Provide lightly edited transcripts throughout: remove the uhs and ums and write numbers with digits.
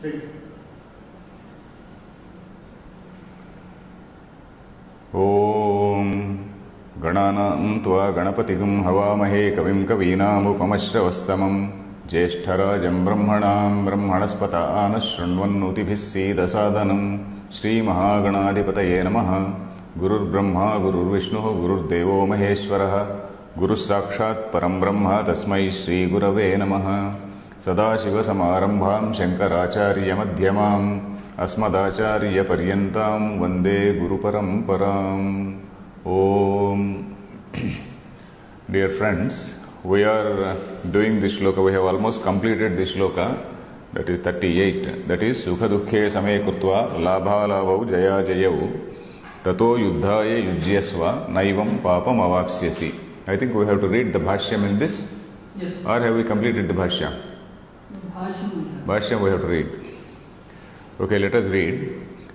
Please. ॐ गणानां त्वा गणपतिगुं हवामहे कविं कवीनामुपमश्रवस्तमं ज्येष्ठराजं ब्रह्मणां ब्रह्मणस्पतान् शृण्वन्नोतिभिः सीदसादनं श्रीमहागणाधिपतये नमः। गुरुर्ब्रह्मा गुरुर्विष्णुः गुरुर्देवो महेश्वरः गुरुः साक्षात् परं ब्रह्म तस्मै श्रीगुरवे नमः। सदाशिवसमारम्भां शङ्कराचार्यमध्यमाम् अस्मदाचार्यपर्यन्तां वन्दे गुरुपरम्पराम्। Om. Dear friends, we are doing this shloka. We have almost completed this shloka, that is 38. That is Sukha Dukhe Same Krutva Labha Labhau Jaya Jayau Tato Yuddhaya Yujyasva Naivam Papam Avapsyasi. I think we have to read the Bhashyam in this. Yes. Or have we completed the Bhashyam? Bhashyam we have to read. Okay, let us read.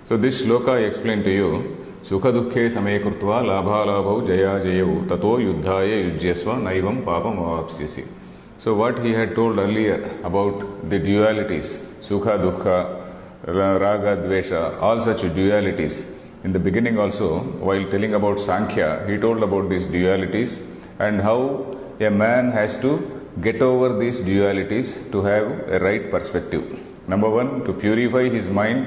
So this shloka I explained to you. Sukha dukhe same krutva labha labhau jaya jayau tato yuddhaya yujyasva naivam papam avapsyasi. So what he had told earlier about the dualities, sukha, dukkha, raga, dvesha, all such dualities. In the beginning also, while telling about Sankhya, he told about these dualities and how a man has to get over these dualities to have a right perspective. Number one, to purify his mind,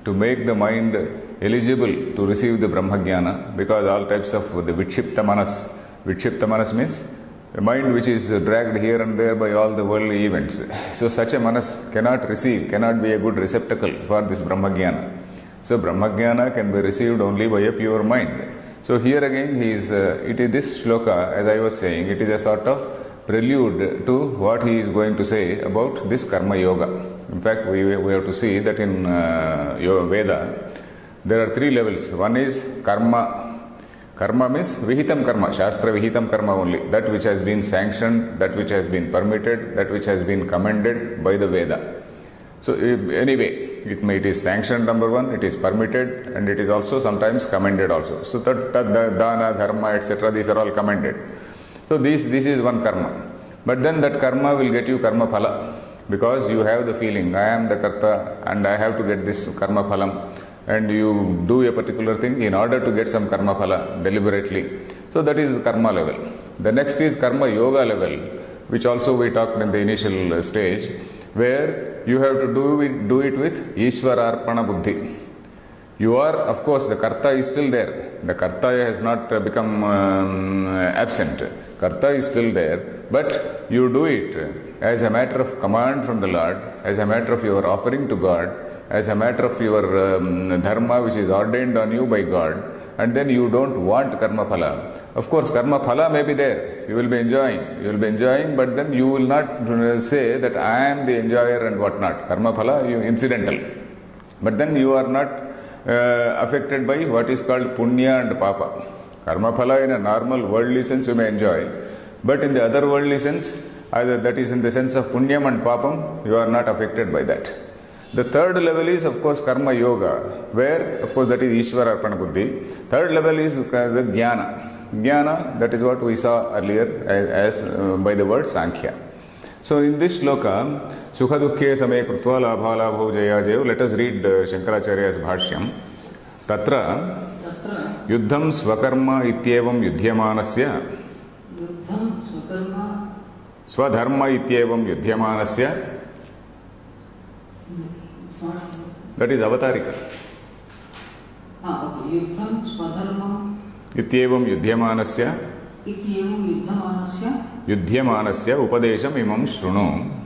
to make the mind eligible to receive the Brahmajnana, because all types of the Vikshipta Manas. Vikshipta Manas means a mind which is dragged here and there by all the worldly events. So such a Manas cannot receive, cannot be a good receptacle for this Brahmajnana. So Brahmajnana can be received only by a pure mind. So here again it is this shloka, as I was saying, it is a sort of prelude to what he is going to say about this Karma Yoga. In fact, we have to see that in Yoga Veda, there are three levels. One is karma. Karma means vihitam karma, Shastra vihitam karma only. That which has been sanctioned, that which has been permitted, that which has been commended by the Veda. So anyway, it is sanctioned, number one, it is permitted, and it is also sometimes commended also. So dana, dharma, etc., these are all commended. So this is one karma. But then that karma will get you karma phala, because you have the feeling, I am the karta and I have to get this karma phalam. And you do a particular thing in order to get some karma phala deliberately. So that is the karma level. The next is karma yoga level, which also we talked in the initial stage, where you have to do it with Ishwararpana Buddhi. You are, of course, the karta is still there. The karta has not become absent. Karta is still there, but you do it as a matter of command from the Lord, as a matter of your offering to God, as a matter of your dharma which is ordained on you by God, and then you don't want karma phala. Of course, karma phala may be there. You will be enjoying, but then you will not say that I am the enjoyer and whatnot. Karma phala, incidental. But then you are not affected by what is called punya and papa. Karma phala in a normal worldly sense you may enjoy, but in the other worldly sense, either that is in the sense of punyam and papam, you are not affected by that. The third level is, of course, karma yoga, where, of course, that is Ishvara Arpana Buddhi. Third level is the jnana. Jnana, that is what we saw earlier as by the word Sankhya. So in this shloka, Sukha Dukhe Same Krutva Labha Labhau Jaya Jayu, let us read Shankaracharya's Bhashyam. Tatra Yuddham Swakarma Ityevam Yudhyamanasya Swadharma Ityevam Yudhyamanasya. That is Avatarika. Yuddham Swadharma Ityevam Yudhyamanasya Yudhyamanasya Upadesham Imam Shrunu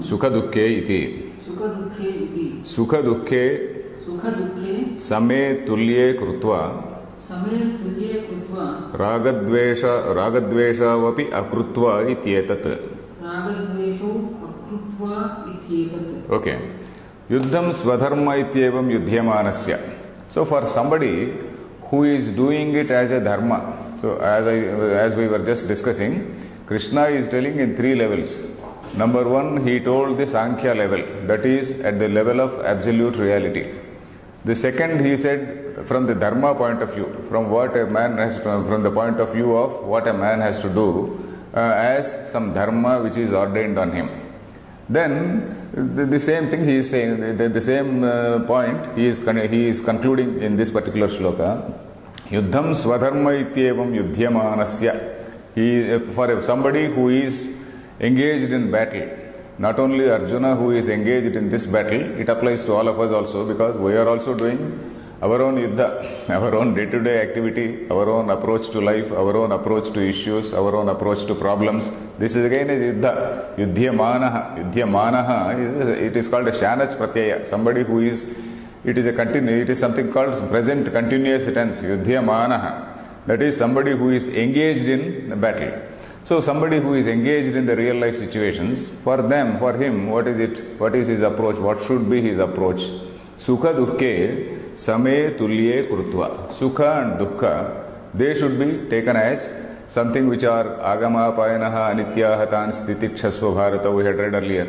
Sukha Dukhe iti. Sukha Dukhe Same Tulye Krutva Ragadvesha Vapi Akrutva Ityetat. Okay. Yuddham Swadharma Ityevam Yudhyamanasya. So for somebody who is doing it as a dharma, so as we were just discussing, Krishna is telling in three levels. Number one, he told the Sankhya level, that is at the level of absolute reality. The second, he said from the dharma point of view, from what a man has to, from the point of view of what a man has to do, as some dharma which is ordained on him. Then the same thing he is saying, the same point he is concluding in this particular shloka. Yuddham swadharma ityevam yudhyamanasya. For somebody who is engaged in battle, not only Arjuna who is engaged in this battle, it applies to all of us also, because we are also doing our own yuddha, our own day-to-day activity, our own approach to life, our own approach to issues, our own approach to problems. This is again a yuddha. Yudhyamanaha. Yudhyamanaha, it is called a shanach pratyaya. Somebody who is, it is something called present continuous tense. Yudhyamanaha. That is somebody who is engaged in the battle. So somebody who is engaged in the real life situations, for him, what is it? What is his approach? What should be his approach? Sukha dukkhe same tulye kurtva. Sukha and dukkha, they should be taken as something which are agama payanaha anityaha tan stitikshasva bharata, we had read earlier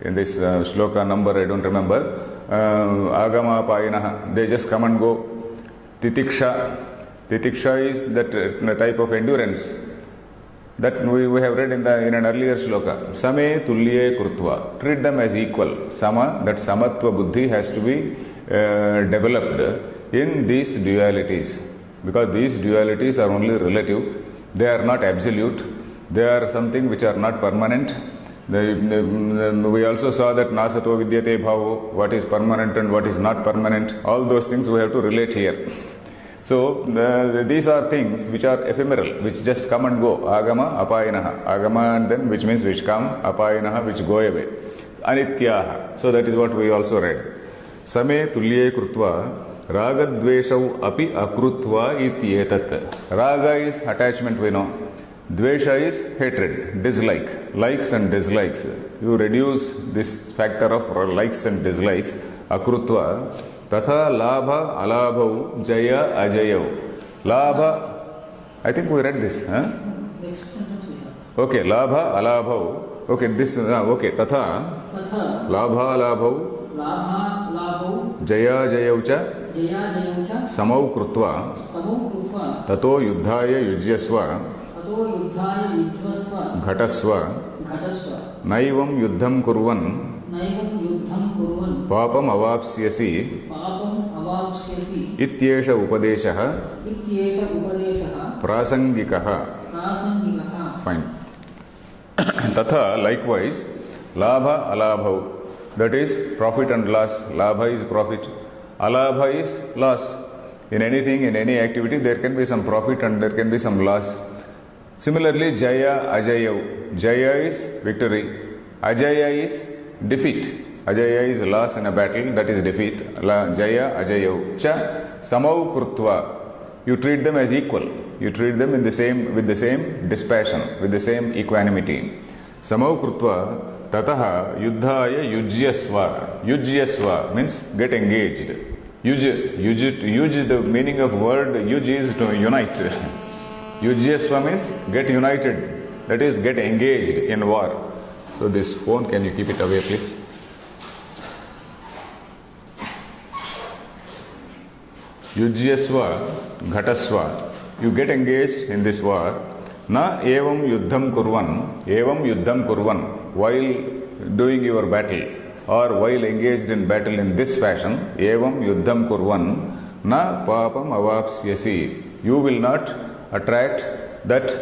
in this shloka number, I don't remember. Agama payanaha, they just come and go. Titiksha is that type of endurance that we have read in an earlier shloka. Same tulye kurtva. Treat them as equal. Sama, that samatva buddhi has to be developed in these dualities, because these dualities are only relative. They are not absolute. They are something which are not permanent. We also saw that nasato vidyate bhavo, what is permanent and what is not permanent. All those things we have to relate here. So these are things which are ephemeral, which just come and go. Agama, apayanaha. Agama, and then which means which come, apayanaha, which go away. Anityaha. So that is what we also read. Same tulye krutva ragadveshau api akrutva ityetat. Raga is attachment, we know. Dvesha is hatred, dislike, likes and dislikes. You reduce this factor of likes and dislikes. Akrutva tatha labha alabhau jaya ajayau. Labha, I think we read this. Okay, labha alabhau. Okay, this, okay, tatha labha alabhau jaya jayaucha samau krutva tato yuddhaya yujyasva ghatasva naivam yuddham kurvan papam avapsyasi ityesha upadeshaha prasangikaha. Fine. Tatha, likewise, labha alabhau, that is profit and loss. Labha is profit, alabha is loss. In anything, in any activity, there can be some profit and there can be some loss. Similarly, jaya ajayav. Jaya is victory, ajaya is defeat. Ajaya is loss in a battle, that is defeat. Jaya ajayav cha samau krutva. You treat them as equal. You treat them with the same dispassion, with the same equanimity. Samau krutva tataha yuddhaya yujyasva. Yujyasva means get engaged. Yuj, the meaning of word yuj is to unite. Yujyasva means get united, that is get engaged in war. So this phone, can you keep it away please? Yujyasva ghatasva, you get engaged in this war. Na evam yuddham kurvan, while doing your battle or while engaged in battle in this fashion, evam yuddham kurvan na papam avapsyasi, you will not attract that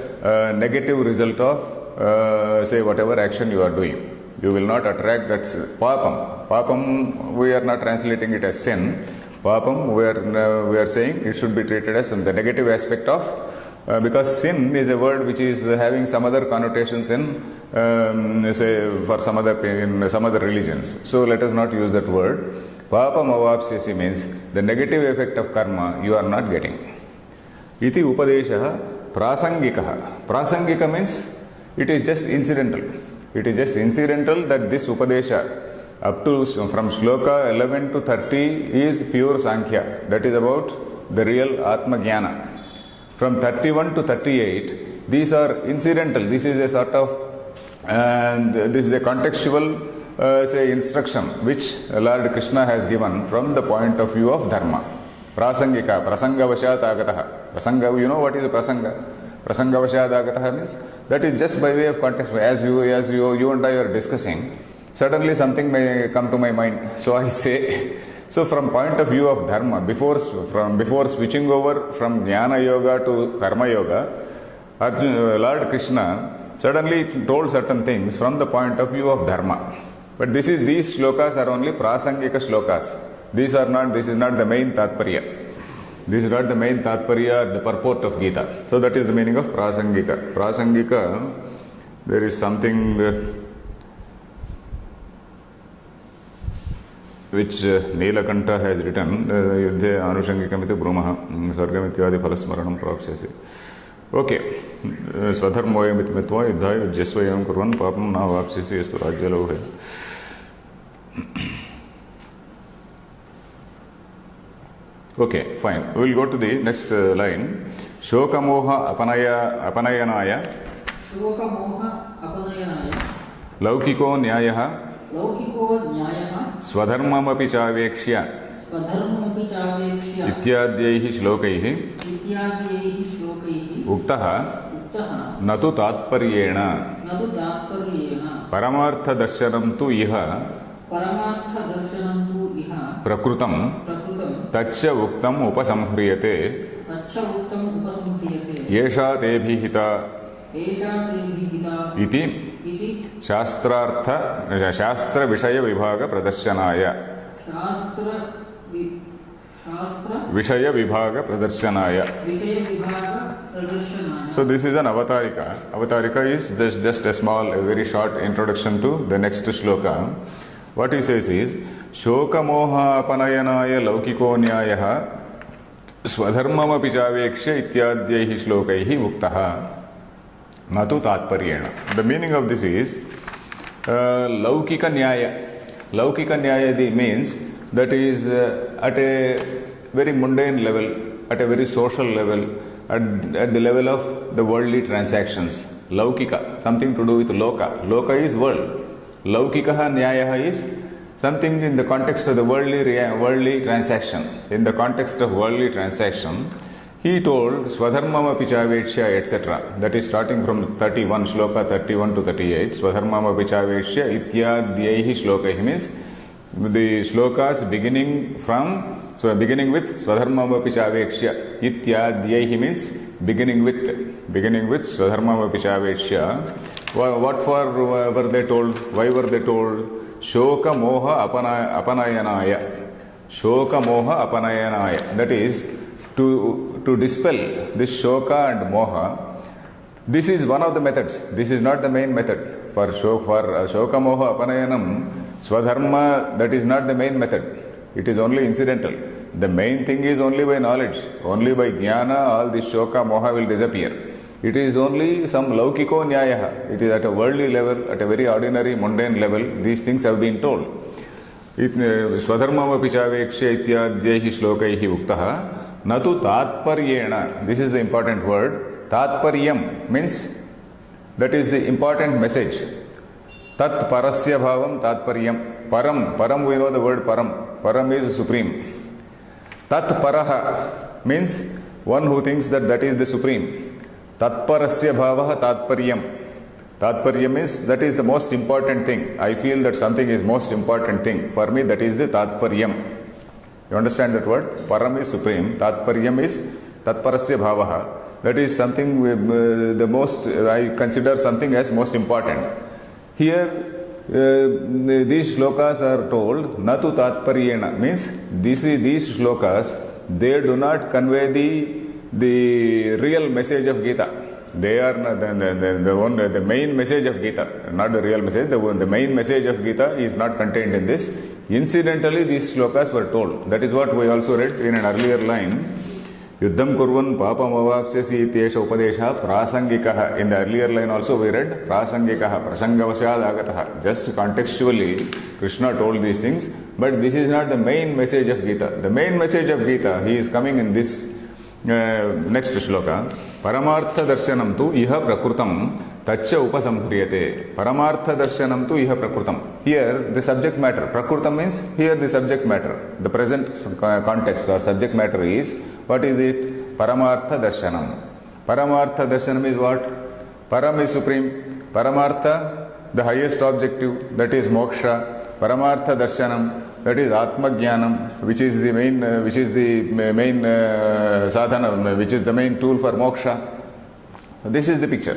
negative result of say whatever action you are doing. You will not attract that papam. Papam, we are not translating it as sin. Papam, we are saying it should be treated as the negative aspect of, because sin is a word which is having some other connotations in, say, for some other religions. So let us not use that word. Papam avapsyasi means the negative effect of karma you are not getting. Iti upadeshaha prasangikaha. Prasangika means it is just incidental. It is just incidental that this upadesha up to from shloka 11 to 30 is pure Sankhya. That is about the real Atma Jnana. From 31 to 38, these are incidental. This is a sort of, this is a contextual, say, instruction which Lord Krishna has given from the point of view of Dharma. Prasangika, prasanga vashat agataha. Prasanga, you know what is a prasanga? Prasangavashadagataha means that is just by way of context. As you and I are discussing, suddenly something may come to my mind. So I say, so from point of view of dharma, before switching over from jnana yoga to karma yoga, Lord Krishna suddenly told certain things from the point of view of dharma. But these shlokas are only prasangika shlokas. This is not the main tatparya. This is not the main tatparya, the purport of Gita. So that is the meaning of prasangika. Prasangika, there is something which Neelakanta has written, Yuddhe Anushangikamiti Brumaha, Sargamityadi Phalasmaranam Prakshasi. Okay. Swadharmoyamit mitva yuddhaya yujyasvayam kurvan papam na vapsisi estu rajyalohe. Okay, fine. We will go to the next line. Shokamoha apanayanaya. Shokamoha apanayanaya. Laukiko nyayaha. Laukiko nyayaha. Swadharmamapi chavekshya. Swadharmamapi chavekshya. Ityadhyaihi shlokaihi. Ityadhyaihi shlokaihi. Uktaha. Natu tatparyena. Natu tatparyena. Paramartha darshanam tu iha. Paramartha darshanam tu iha. Prakrutam. Tacha uktam upasamhriyate. Tacha uktam upasamhriyate. Yesha tebhihita. Yesha tebhihita. Iti. Shastra vishaya vibhaga pradarsanaya. Vishaya Vibhaga Pradarsanaya. So this is an avatarika. Avatarika is just a small, a very short introduction to the next shloka. What he says is, Shoka moha apanayanaya laukiko nyayaha swadharmam apichavekshya ityadhyaihi shlokaihi muktaha natu tatparyena. The meaning of this is laukika nyaya. Laukika nyaya means that is at a very mundane level, at a very social level, at the level of the worldly transactions. Laukika, something to do with loka. Loka is world. Laukikaha nyayaha is something in the context of the worldly transaction. In the context of worldly transaction, he told Swadharmam apichavekshya, etc. That is starting from 31, shloka 31 to 38. Swadharmam apichavekshya ityadhyaihi slokaihi means the shlokas beginning with Swadharmam apichavekshya. Ityadhyaihi means beginning with Swadharmam apichavekshya. What for were they told? Why were they told? Shoka moha apanayanaya. Shoka moha apanayanaya. That is to dispel this shoka and moha. This is one of the methods. This is not the main method. For shoka moha apanayanam, swadharma, that is not the main method. It is only incidental. The main thing is only by knowledge. Only by jnana all this shoka moha will disappear. It is only some laukiko nyayaha. It is at a worldly level, at a very ordinary, mundane level. These things have been told. Swadharmam apichavekshya ityadhyaihi shlokaihi uktaha natu tatparyena. This is the important word. Tatparyam means that is the important message. Tat parasya bhavam tatparyam. Param, we know the word param. Param is supreme. Tat paraha means one who thinks that is the supreme. Tatparasya bhavaha tatparyam. Tatparyam is that is the most important thing. I feel that something is most important thing. For me, that is the tatparyam. You understand that word? Param is supreme. Tatparyam is tatparasya bhavaha. That is something the most, I consider something as most important. Here, these shlokas are told, natu tatparyena, means these shlokas, they do not convey the real message of Gita. They are the main message of Gita, not the real message. The main message of Gita is not contained in this. Incidentally, these shlokas were told. That is what we also read in an earlier line. Yuddham kurvan papam avapsyasi ityesha upadesha prasangikaha. In the earlier line also we read prasangikaha, prasangavashad agataha. Just contextually, Krishna told these things, but this is not the main message of Gita. The main message of Gita, he is coming in this next shloka. Paramartha darshanam tu iha prakrutam tacha upasamhriyate. Paramartha darshanam tu iha prakrutam. Here the subject matter, prakrutam means here the subject matter. The present context or subject matter is, what is it? Paramartha darshanam. Paramartha darshanam is what? Param is supreme. Paramartha, the highest objective, that is moksha. Paramartha darshanam, that is Atma Jnanam, which is the main sadhana, which is the main tool for moksha. This is the picture.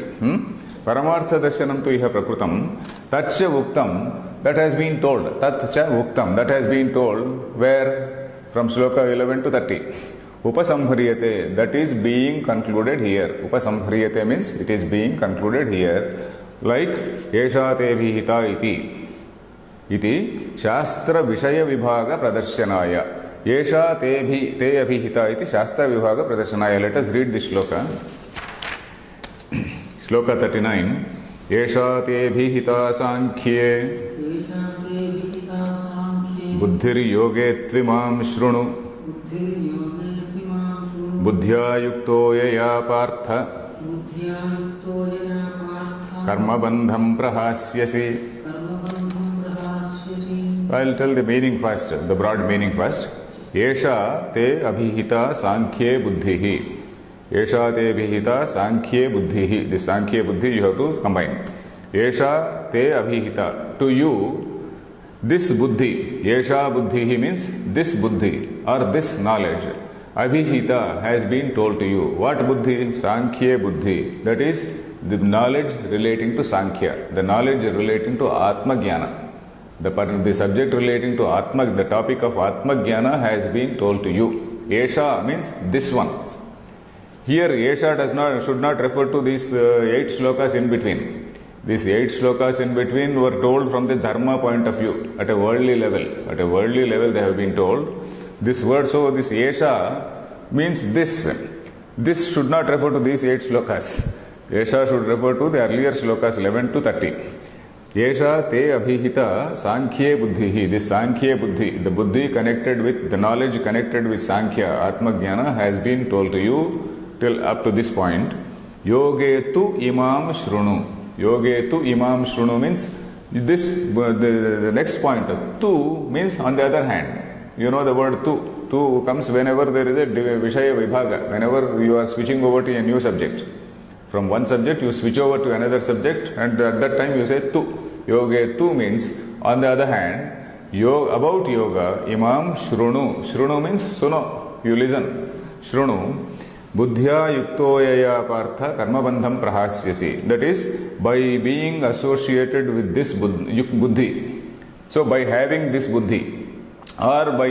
Paramartha darshanam tu iha prakrutam, tatcha uktam, that has been told. Tatcha uktam, that has been told, where? From sloka 11 to 30. Upasamhriyate, that is being concluded here. Upasamhriyate means it is being concluded here. Like, Esha te bhihita iti. Iti Shastra Vishaya Vibhaga Pradarshyanaya. Esha te abhihita iti Shastra Vibhaga Pradarshyanaya. Let us read this shloka. Shloka 39. Esha te bhihita sankhye Esha te vihita sankhye buddhir yoge tvimam shrunu buddhir yoge tvimam shrunu buddhya yukto yaya partha buddhya yukto yaya partha karma bandham prahasyasi. karma bandham prahasyasi. I'll tell the meaning first, the broad meaning first. Esha te abhihita sankhye buddhihi. Esha te abhihita sankhye buddhihi. This sankhye buddhi you have to combine. Esha te abhihita. To you, this buddhi, Esha buddhihi means this buddhi or this knowledge. Abhihita has been told to you. What buddhi? Sankhye buddhi. That is the knowledge relating to Sankhya, the knowledge relating to Atma Jnana. The subject relating to Atma, the topic of Atma Jnana has been told to you. Esha means this one. Here, Esha should not refer to these 8 shlokas in between. These 8 shlokas in between were told from the dharma point of view, at a worldly level. At a worldly level, they have been told. This word, so this Esha means this. This should not refer to these 8 shlokas. Esha should refer to the earlier shlokas 11 to 30. Esha te abhihita sankhye buddhihi. This sankhye buddhi, the buddhi connected with, the knowledge connected with Sankhya, Atma Jnana, has been told to you till up to this point. Yoge tu imam shrunu. Yoge tu imam shrunu means this, the next point. Tu means on the other hand. You know the word tu. Tu comes whenever there is a Vishaya Vibhaga, whenever you are switching over to a new subject. From one subject you switch over to another subject, and at that time you say tu. Yoge tu means on the other hand. About yoga, imam shrunu. Shrunu means suno, you listen. Shrunu. Buddhya yukto yaya partha karma bandham prahasyasi. That is, by being associated with this buddhi. So by having this buddhi, or by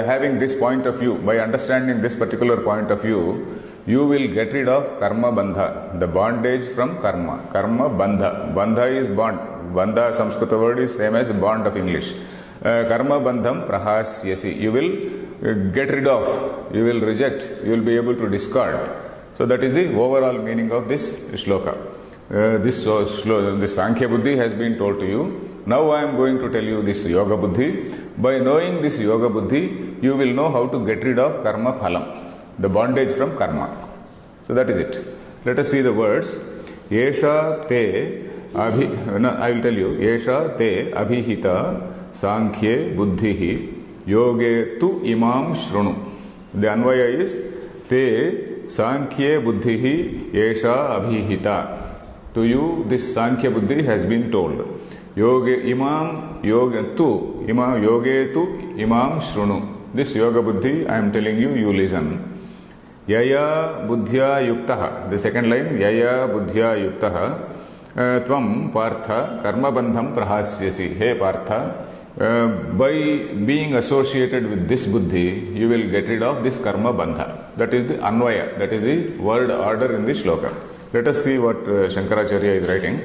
having this point of view, by understanding this particular point of view, you will get rid of karma bandha, the bondage from karma. Karma bandha. Bandha is bond. Bandha, Sanskrit word, is same as bond of English. Karma bandham prahasyasi. You will get rid of, you will reject, you will be able to discard. So that is the overall meaning of this shloka. This Sankhya buddhi has been told to you. Now I am going to tell you this yoga buddhi. By knowing this yoga buddhi, you will know how to get rid of karma phalam, the bondage from karma. So that is it. Let us see the words. Esha te I will tell you. Esha te abhihita sankhye buddhihi yoge tu imam shrunu. The anvaya is te sankhye buddhihi esha abhihita. To you this sankhya buddhi has been told. Yoge imam yoge tu imam yoge tu imam shrunu. This yoga buddhi I am telling you, you listen. Yaya buddhya yuktaha. The second line, yaya buddhya yuktaha tvam partha karma bandham prahasyasi. Hey partha, by being associated with this buddhi, you will get rid of this karma bandha. That is the anvaya, that is the word order in this shloka. Let us see what Shankaracharya is writing.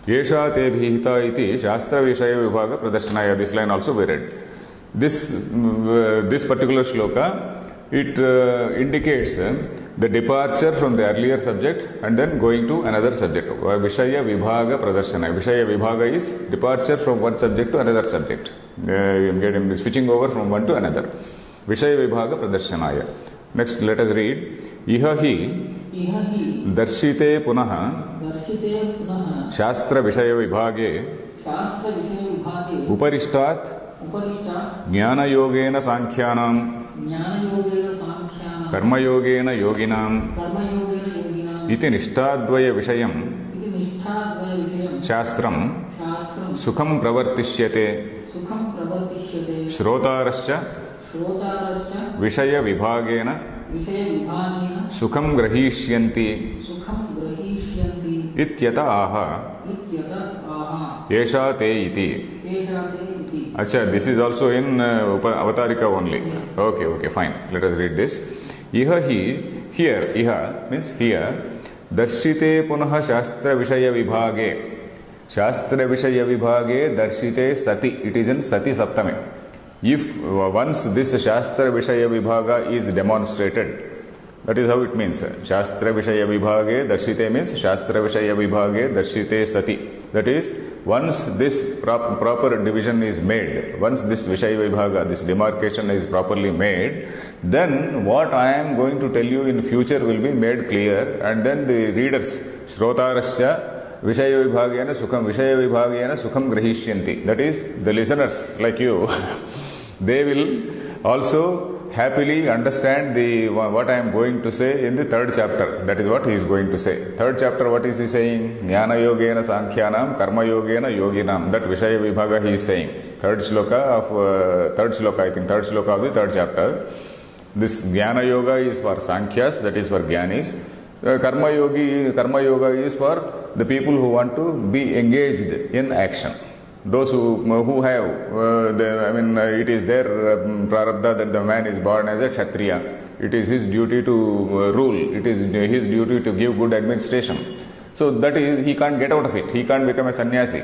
Yesha te bhihita iti shastra vishaya vibhaga pradarshyanaya. This line also we read. This particular shloka, it indicates the departure from the earlier subject and then going to another subject. Vishaya vibhaga pradarshyanaya. Vishaya vibhaga is departure from one subject to another subject. Getting switching over from one to another. Vishaya vibhaga pradarshyanaya. Next, let us read. Iha hi darshite punaha shastra vishaya vibhage uparishtat jnana yogena sankhyanam कर्मयोगेन योगिनां कर्मयोगेन योगिनाम् इति निष्ठाद्वयविषयम् इति निष्ठाद्वयविषयं शास्त्रं शास्त्रं सुखं प्रवर्तिष्यते सुखं प्रवर्तिष्यते श्रोतारश्च श्रोतारश्च विषयविभागेन विषयविभागेन सुखं ग्रहीष्यन्ति सुखं ग्रहीष्यन्ति इत्यत आह इत्यत आह एषा ते इति एषा ते इति Acha, this is also in Avatarika only. Okay, fine. Let us read this. Iha means here. Darshite punah shastra vishaya vibhage. Shastra vishaya vibhage darshite sati. It is in sati saptame. If once this shastra vishaya vibhaga is demonstrated, that is how it means. Shastra vishaya vibhage darshite means shastra vishaya vibhage darshite sati. That is, once this proper division is made, once this Vishaya Vibhaga, this demarcation is properly made, then what I am going to tell you in future will be made clear, and then the readers, Shrotarasya Vishaya Vibhagena Sukham Grahishyanti, that is, the listeners like you, they will also happily understand what I am going to say in the third chapter. That is what he is going to say. Third chapter, what is he saying? Jnana yogena sankhyanam, karma yogena yoginam. That Vishaya Vibhaga he is saying. Third sloka of the third chapter. This Jnana yoga is for Sankhyas, that is for Jnanis. Karma yoga is for the people who want to be engaged in action. Those who have, it is their prarabdha that the man is born as a Kshatriya. It is his duty to rule. It is his duty to give good administration. So that is, he can't get out of it. He can't become a sannyasi.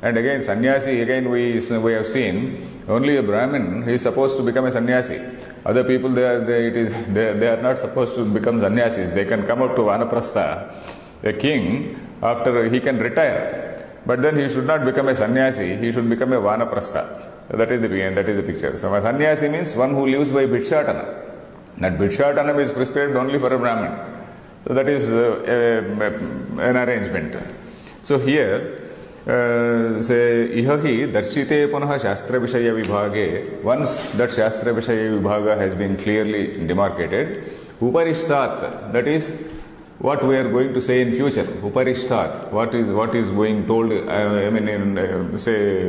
And again, sannyasi, we have seen, only a Brahmin is supposed to become a sannyasi. Other people, they are not supposed to become sannyasis. They can come up to Vanaprastha. A king, after he can retire. But then he should not become a sannyasi, he should become a vanaprastha. That is the picture. So a sannyasi means one who lives by bhikshatana. That bhikshatana is prescribed only for a Brahmin. So that is an arrangement. So here, say, ihahi darshite punah shastra vishaya vibhage. Once that shastra vishaya vibhaga has been clearly demarcated, uparishtat, that is, what we are going to say in future, uparishtat, what is going told, say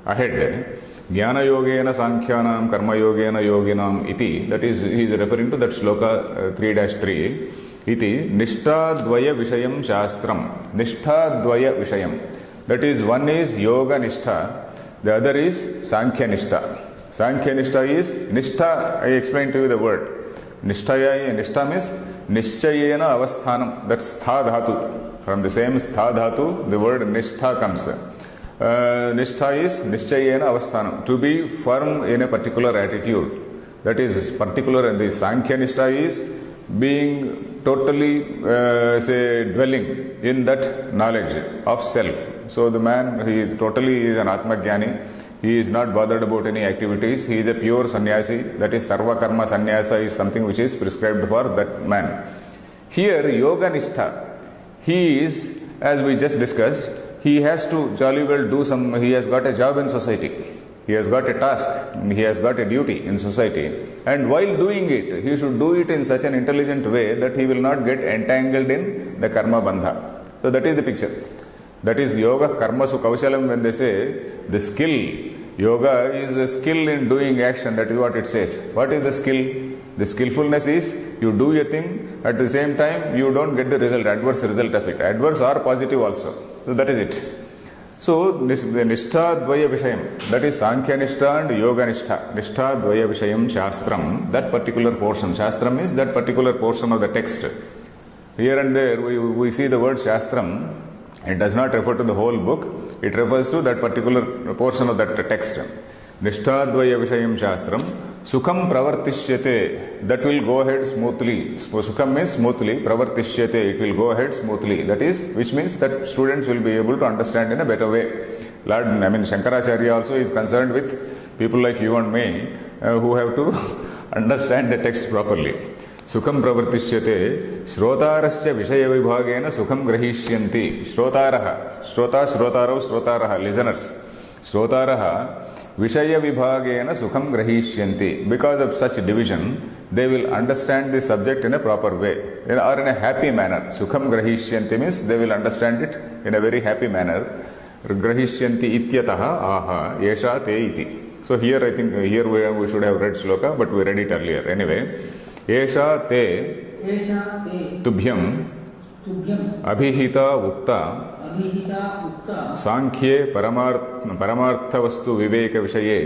ahead. Jnana yogena sankhyanam, karma yogena yoginam iti. That is, he is referring to that shloka 3-3. Iti nishtadvaya vishayam shastram. Nishtadvaya vishayam. That is, one is yoga nishtha, the other is sankhya nishtha. Sankhya nishtha is nishtha. I explained to you the word. Nishtha means Nishchayena avasthanam, that's stha dhatu. From the same stha dhatu, the word nishtha comes. Nishtha is Nishchayena avasthanam, to be firm in a particular attitude. That is particular, and the Sankhya nishtha is being totally, dwelling in that knowledge of self. So the man, he is an Atmajnani. He is not bothered about any activities. He is a pure sannyasi. That is, sarva karma sannyasa is something which is prescribed for that man. Here, yoga nishtha, he is, as we just discussed, he has to jolly well do he has got a job in society. He has got a task. He has got a duty in society. And while doing it, he should do it in such an intelligent way that he will not get entangled in the karma bandha. So that is the picture. That is yoga karma su kaushalam. When they say the skill, yoga is a skill in doing action. That is what it says. What is the skill? The skillfulness is you do a thing, at the same time you don't get the adverse result of it. Adverse or positive also. So that is it. So the nishtha dvaya vishayam, that is sankhya nishtha and yoga nishtha. Nishtha dvaya vishayam shastram, that particular portion. Shastram is that particular portion of the text. Here and there we see the word shastram. It does not refer to the whole book. It refers to that particular portion of that text. Nishtadvaya vishayam shastram. Sukham pravartishyate. That will go ahead smoothly. Sukham means smoothly. Pravartishyate. It will go ahead smoothly. That is, which means that students will be able to understand in a better way. Shankaracharya also is concerned with people like you and me who have to understand the text properly. Sukham pravartishyate, shrotarascha vishaya vibhagena sukham grahishyanti. Shrotaraha, shrotaraha, listeners. Shrotaraha Vishaya vibhagena sukham grahishyanti. Because of such division, they will understand the subject in a proper way or in a happy manner. Sukham grahishyanti means they will understand it in a very happy manner. Grahishyanti ityataha aha yesha te iti. So here I think here we should have read shloka, but we read it earlier. Anyway, yesha te tubhyam abhihita ukta sankhye paramartha vastu viveka vishaye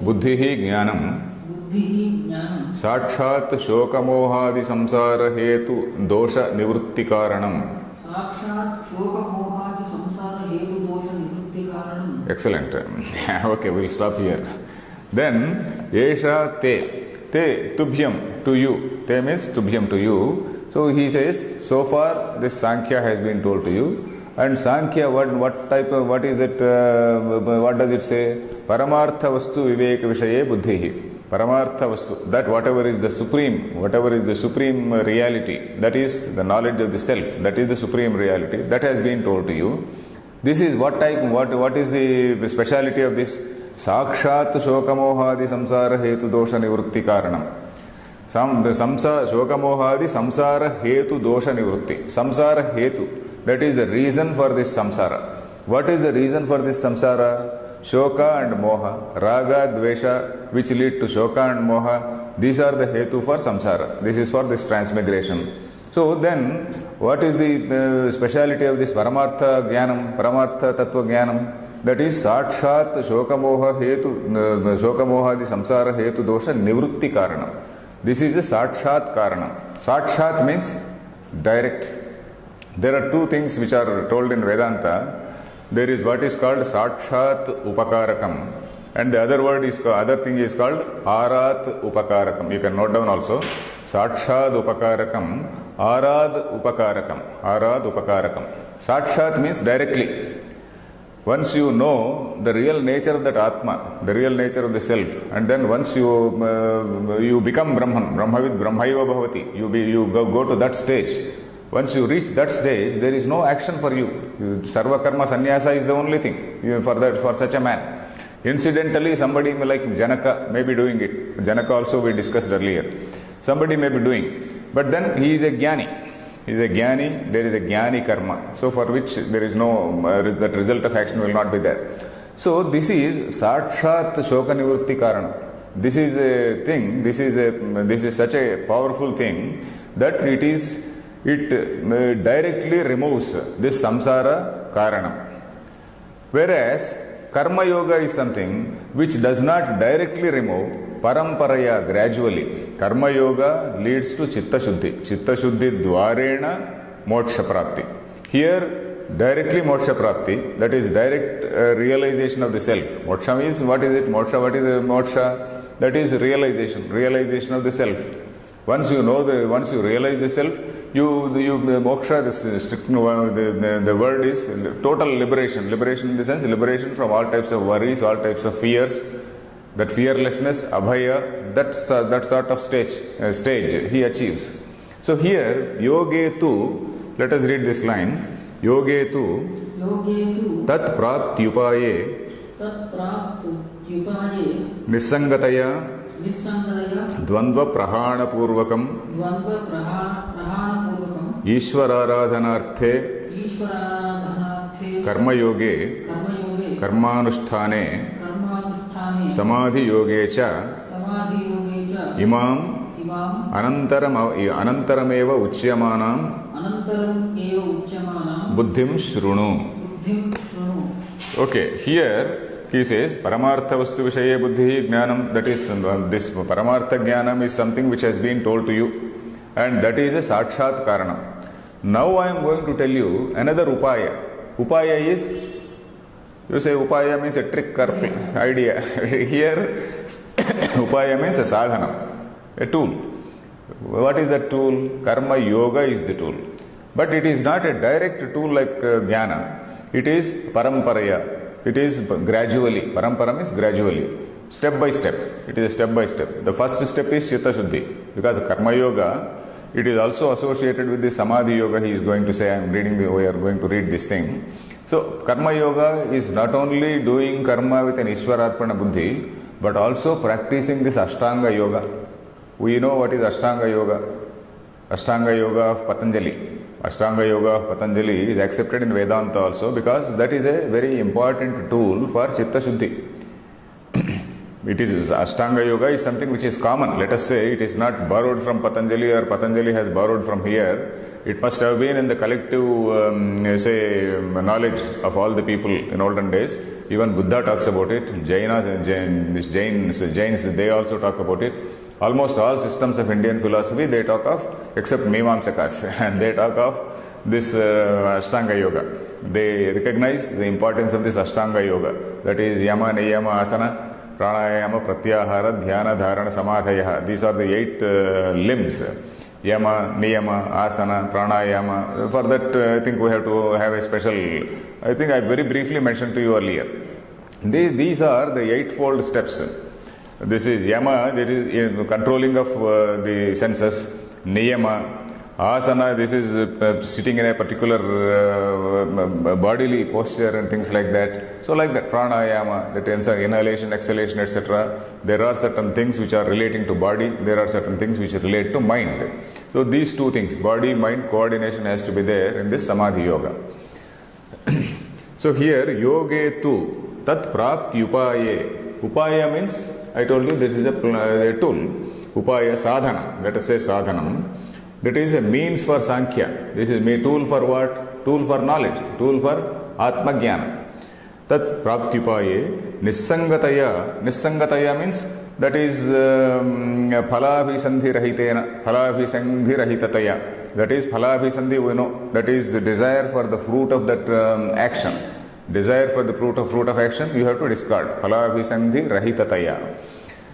buddhihi jnanam sakshat shokamohadi samsara hetu dosha nivrutti karanam. Excellent. Okay, we'll stop here. Then, yesha te tubhyam, to you. Te means tubhyam, to you. So he says, so far this Sankhya has been told to you. And Sankhya, what type of, what is it, what does it say? Paramartha vastu viveka vishaye buddhihi. Paramartha vastu, that whatever is the supreme reality, that is the knowledge of the self, that is the supreme reality, that has been told to you. This is what type, what is the speciality of this? Sakshat shokamohadi samsara hetu dosha nivrutti karanam. Shokamohadi samsara hetu dosha nivrutti. Samsara hetu, that is the reason for this samsara. What is the reason for this samsara? Shoka and moha, raga, dvesha, which lead to shoka and moha. These are the hetu for samsara. This is for this transmigration. So then, what is the speciality of this Paramartha Jnanam, Paramartha Tattva Jnanam? That is Sakshat Shokamoha Hetu, Shokamoha the Samsara Hetu Dosha Nivrutti Karanam. This is a Sakshat Karanam. Sakshat means direct. There are two things which are told in Vedanta. There is what is called Sakshat Upakarakam, and the other thing is called Arat Upakarakam. You can note down also. Sakshat Upakarakam, Arad Upakarakam. Sakshat means directly. Once you know the real nature of that Atma, the real nature of the self, and then once you become Brahman, Brahmavid Brahmaiva Bhavati, you go to that stage. Once you reach that stage, there is no action for you. Sarva karma sannyasa is the only thing for such a man. Incidentally, somebody like Janaka may be doing it. Janaka also we discussed earlier. Somebody may be doing, but then he is a jnani. He is a jnani, there is a jnani karma. So for which there is no, that result of action will not be there. So this is Sakshat Shoka Nivrutti Karana. This is a thing, this is such a powerful thing that it directly removes this samsara karanam. Whereas karma yoga is something which does not directly remove paramparaya, gradually. Karma yoga leads to chitta shuddhi. Chitta shuddhi dvarena moksha prapti. Here directly moksha prapti, that is direct realization of the self. Moksha means, what is it? Moksha, what is moksha? That is realization of the self. Once you realize the self, moksha, the word is total liberation. Liberation in the sense, liberation from all types of worries, all types of fears, that fearlessness, abhaya, that sort of stage he achieves. So here, yoge tu, let us read this line, yoge tu, tat praptyupaye, nisangataya, Dvandva prahana purvakam Ishvararadhanarthe Karma yoge Karmanusthane Samadhi yogecha Imam Anantarameva Uchyamanam Buddhim Shrunu. Okay, here he says, Paramartha Vastu Vishaye Buddhi Jnanam, that is, this Paramartha Jnanam is something which has been told to you, and that is a Sakshat Karanam. Now I am going to tell you another Upaya. Upaya is, you say Upaya means a trick or idea. Here, Upaya means a sadhana, a tool. What is that tool? Karma Yoga is the tool. But it is not a direct tool like Jnana. It is Paramparaya. It is gradually. Parampara means gradually. Step by step. It is a step by step. The first step is Chitta Shuddhi. Because Karma Yoga it is also associated with the Samadhi Yoga. He is going to say, we are going to read this thing. So, Karma Yoga is not only doing karma with an Ishwararpana Buddhi, but also practicing this Ashtanga Yoga. We know what is Ashtanga Yoga. Ashtanga Yoga of Patanjali. Ashtanga Yoga of Patanjali is accepted in Vedanta also because that is a very important tool for Chitta Shuddhi. It is Ashtanga Yoga is something which is common. Let us say it is not borrowed from Patanjali or Patanjali has borrowed from here. It must have been in the collective, knowledge of all the people in olden days. Even Buddha talks about it. Jains, they also talk about it. Almost all systems of Indian philosophy they talk of, except Mimamsakas, and they talk of this Ashtanga Yoga. They recognize the importance of this Ashtanga Yoga. That is Yama, Niyama, Asana, Pranayama, Pratyahara, Dhyana, Dharana, Samadhaya. These are the 8 limbs. Yama, Niyama, Asana, Pranayama. For that, I think we have to have a special, I think I very briefly mentioned to you earlier. These are the 8-fold steps. This is Yama, that is controlling of the senses. Niyama, Asana, this is sitting in a particular bodily posture and things like that. So like that, Pranayama, that inhalation, exhalation, etc. There are certain things which are relating to body, there are certain things which relate to mind. So these 2 things, body, mind, coordination has to be there in this Samadhi Yoga. So here, Yoge tu, tat prapti upaye. Upaya means, I told you this is a tool. Upaya sadhana, let us say sadhanam. That is a means for Sankhya. This is a tool for what? Tool for knowledge, tool for Atma Jnana. Tat praptyupaye nissangataya. Nissangataya means that is phalabhisandhi rahitena, phalabhisandhi rahitataya. That is phalabhisandhi, we know, that is the desire for the fruit of that action. Desire for the fruit of action, you have to discard. Phalabhisandhi rahitataya.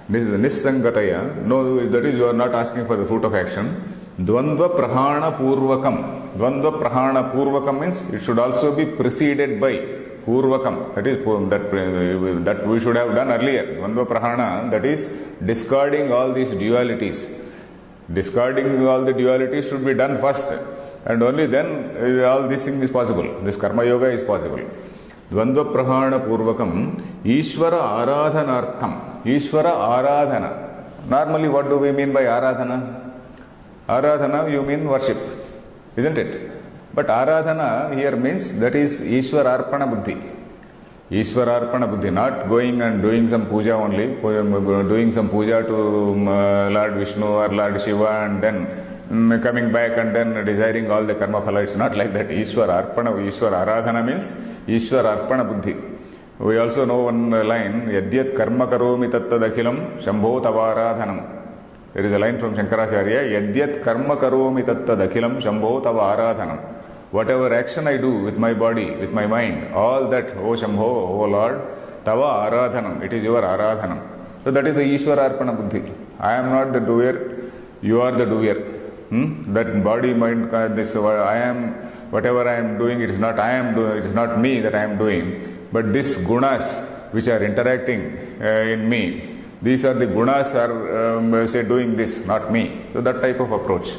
This is nissangataya. No, that is you are not asking for the fruit of action. Dvandva prahana purvakam. Dvandva prahana purvakam means it should also be preceded by purvakam. That is that we should have done earlier. Dvandva prahana, that is discarding all these dualities. Discarding all the dualities should be done first, and only then all these things is possible. This karma yoga is possible. Dvandva prahana purvakam Ishvara aradhanartham. Ishvara aradhana. Normally what do we mean by aradhana? Aradhana, you mean worship, isn't it? But aradhana here means that is Ishvara arpana buddhi. Ishvara arpana buddhi, not going and doing some puja only, doing some puja to Lord Vishnu or Lord Shiva and then coming back and then desiring all the karma phala. It's not like that. Ishvara arpana, Ishvara aradhana means Ishvara arpana buddhi. We also know one line, Yadyat karma karomi tattadakhilam shambho tavaradhanam. There is a line from Shankaracharya, Yadyat karma karomi tattadakhilam shambho tavaradhanam. Whatever action I do with my body, with my mind, all that, O Shambho, O Lord, tava aradhanam, it is your aradhanam. So that is the Ishvara arpana buddhi. I am not the doer, you are the doer. That body, mind, this, I am, whatever I am doing, it is not I am doing, it is not me that I am doing. But these gunas which are interacting in me, these are the gunas are say doing this, not me. So that type of approach.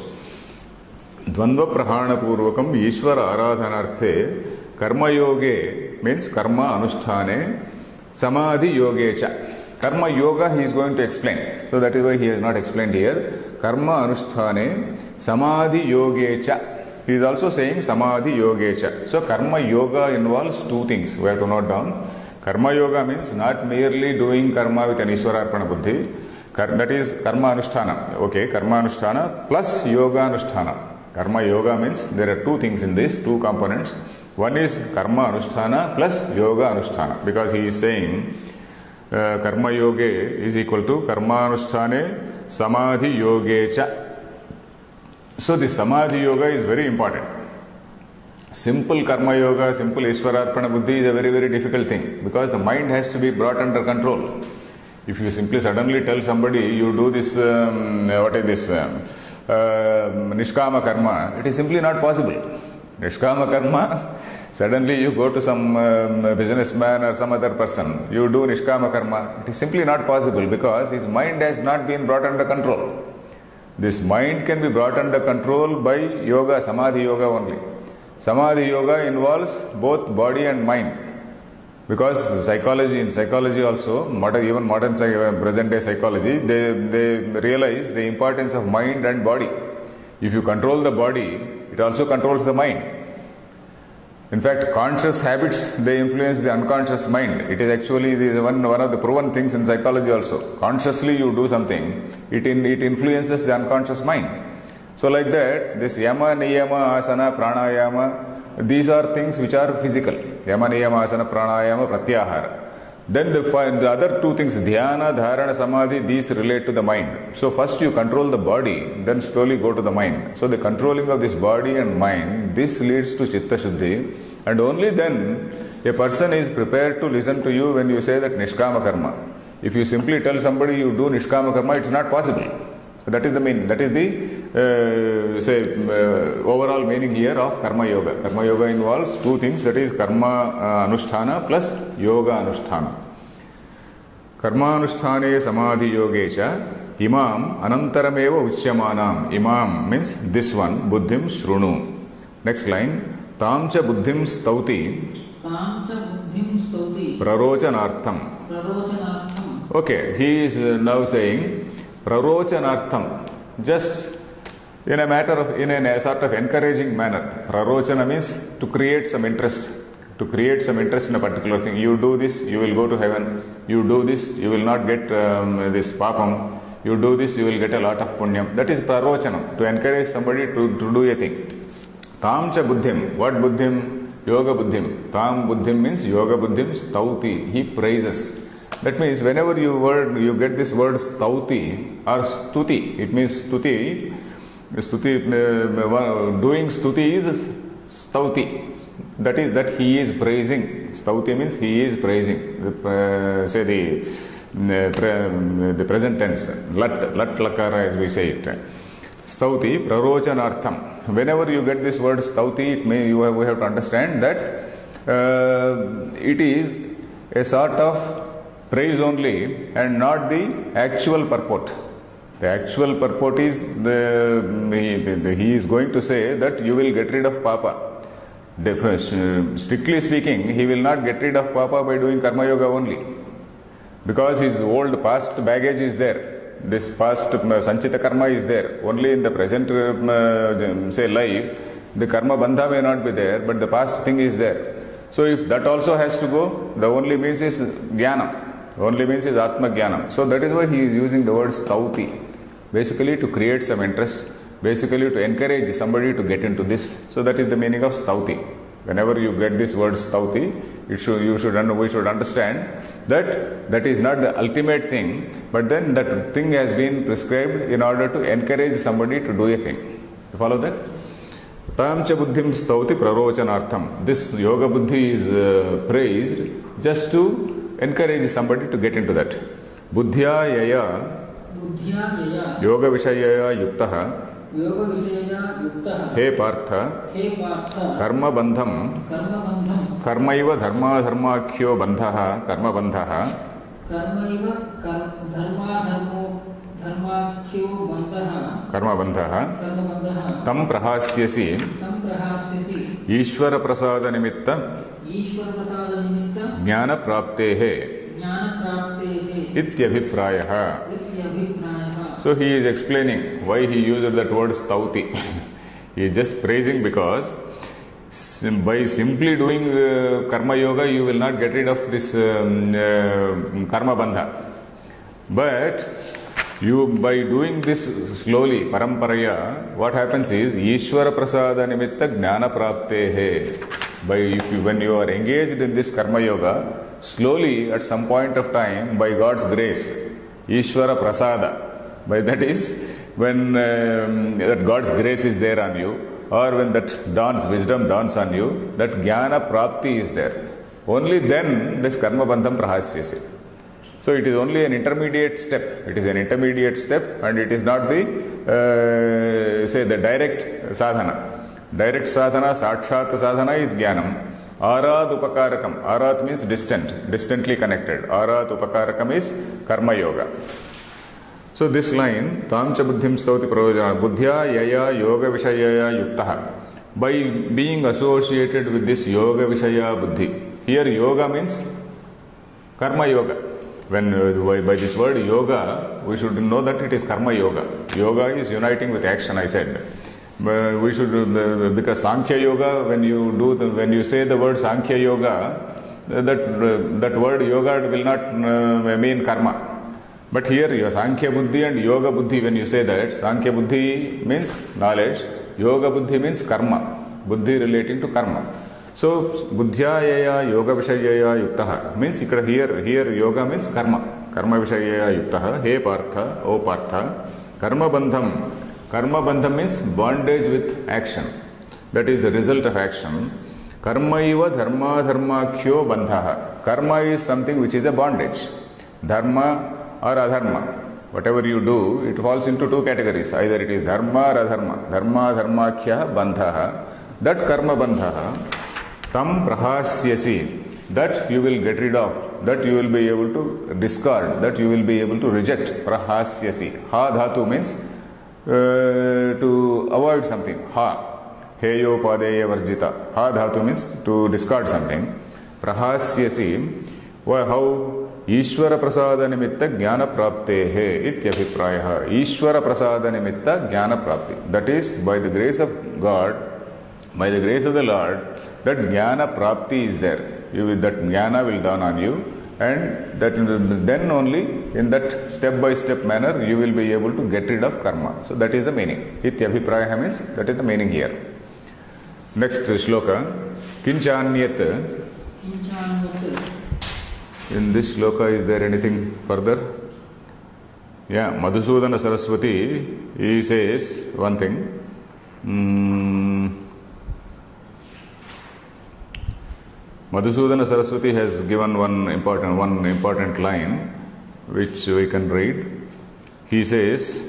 Dvandva prahana purvakam Ishvara aradhanarthe karma yoge means karma anusthane samadhi yogecha. Karma yoga he is going to explain. So that is why he has not explained here. Karma anusthane samadhi yogecha. He is also saying samadhi yogecha. So karma yoga involves 2 things. We have to note down. Karma yoga means not merely doing karma with an Ishwararpana buddhi. That is karma anusthana. Okay, karma anusthana plus yoga anusthana. Karma yoga means there are 2 things in this, 2 components. One is karma anusthana plus yoga anusthana. Because he is saying karma yoge is equal to karma anusthane samadhi yogecha. So the samadhi yoga is very important. Simple karma yoga, simple Ishwararpana buddhi is a very, very difficult thing because the mind has to be brought under control. If you simply suddenly tell somebody you do this, what is this, Nishkama karma, it is simply not possible. Nishkama karma, suddenly you go to some businessman or some other person, you do Nishkama karma, it is simply not possible because his mind has not been brought under control. This mind can be brought under control by yoga, samadhi yoga only. Samadhi yoga involves both body and mind. Because in psychology also, even modern present day psychology, they realize the importance of mind and body. If you control the body, it also controls the mind. In fact, conscious habits, they influence the unconscious mind. It is actually one of the proven things in psychology also. Consciously you do something, it influences the unconscious mind. So like that, this yama, niyama, asana, pranayama, these are things which are physical. Yama, niyama, asana, pranayama, pratyahara. Then the other two things, dhyana, dharana, samadhi, these relate to the mind. So first you control the body, then slowly go to the mind. So the controlling of this body and mind, this leads to chitta shuddhi. And only then a person is prepared to listen to you when you say that nishkama karma. If you simply tell somebody you do nishkama karma, it's not possible. That is the meaning. That is the overall meaning here of karma yoga. Karma yoga involves two things, that is karma anusthana plus yoga anusthana. Karma anusthane samadhi yogecha imam anantarameva uchyamanam. Imam means this one, buddhim shrunu. Next line, tamcha buddhim stauti. Tamcha buddhim stauti. Prarochanartham. Prarochanartham. Okay, he is now saying prarochanartham, just in a sort of encouraging manner. Prarochana means to create some interest. To create some interest in a particular thing. You do this, you will go to heaven. You do this, you will not get this papam. You do this, you will get a lot of punyam. That is prarochanam, to encourage somebody to do a thing. Tamcha buddhim. What buddhim? Yoga buddhim. Tam buddhim means yoga buddhim stauti. He praises. That means whenever you get this word stauti or stuti, it means stuti. Doing stuti is stauti. That is that he is praising. Stauti means he is praising. Say the present tense. Lat lakara as we say it. Stauti prarochanartham. Whenever you get this word stauti, we have to understand that it is a sort of praise only and not the actual purport. The actual purport is he is going to say that you will get rid of papa. Strictly speaking, he will not get rid of papa by doing karma yoga only, because his old past baggage is there. This past sanchita karma is there. Only in the present say life, the karma bandha may not be there, but the past thing is there. So if that also has to go, the only means is jnana. Only means is atma jnanam. So that is why he is using the word stauti, basically to create some interest, basically to encourage somebody to get into this. So that is the meaning of stauti. Whenever you get this word stauti, we should understand that is not the ultimate thing, but then that thing has been prescribed in order to encourage somebody to do a thing. You follow that? Tamcha buddhim stauti prarochanartham. This yoga buddhi is praised just to encourage somebody to get into that. Buddhya yaya yoga vishayaya yuktaha he partha karma bandham karmaiva dharma dharmakyo bandhaha karma bandhaha karma bandhaha tam prahasyasi ishvara prasada nimitta jnana praptehe ityabhiprayaha. So he is explaining why he used that word stauti. He is just praising because by simply doing karma yoga you will not get rid of this karma bandha. But by doing this slowly, paramparaya, what happens is Ishvara prasada nimitta jnana praptehe. When you are engaged in this karma yoga, slowly at some point of time, by God's grace, Ishvara prasada, by that is when that God's grace is there on you, or when that wisdom dawns on you, that jnana prapti is there. Only then this karma bandham prahasyasi. So it is only an intermediate step. It is an intermediate step, and it is not the the direct sadhana. Direct sadhana, sakshat sadhana is jnanam. Arad upakarakam. Arad means distant, distantly connected. Arad upakarakam is karma yoga. So this line, tam cha buddhim stauti pravajana, buddhya yaya yoga vishayaya yuktah, by being associated with this yoga vishaya buddhi. Here yoga means karma yoga. When by this word yoga, we should know that it is karma yoga. Yoga is uniting with action, I said. We should, because Sankhya yoga, when you say the word Sankhya yoga, that word yoga will not mean karma. But here, your Sankhya Buddhi and Yoga Buddhi, when you say that, Sankhya Buddhi means knowledge, Yoga Buddhi means karma, Buddhi relating to karma. So, Buddhyayaya Yoga Vishayaya Yuktaha means here Yoga means karma, Karma Vishayaya Yuktaha, He Partha, O Partha, Karma Bandham. Karma Bandham means bondage with action. That is the result of action. Karma iva dharma dharmakyo bandhaha. Karma is something which is a bondage. Dharma or adharma. Whatever you do, it falls into two categories. Either it is dharma or adharma. Dharma dharmakhya bandhaha. That karma bandhaha, tam prahasyasi. That you will get rid of. That you will be able to discard. That you will be able to reject. Prahasyasi. Ha dhatu means to avoid something. Ha. Heyo padeya varjita. Ha dhatu means to discard something. Prahasyasi. How? Ishvara prasada nimitta jnana praptehe ityabhiprayah. Ishvara prasada nimitta jnana prapti. That is, by the grace of God, by the grace of the Lord, that jnana prapti is there. That jnana will dawn on you, and that then only in that step-by-step manner you will be able to get rid of karma. So that is the meaning. Ityabhiprayah means that is the meaning here. Next shloka. Kinchanyat. In this shloka, is there anything further? Yeah, Madhusudana Saraswati, he says one thing. Madhusudana Saraswati has given one important line which we can read. He says,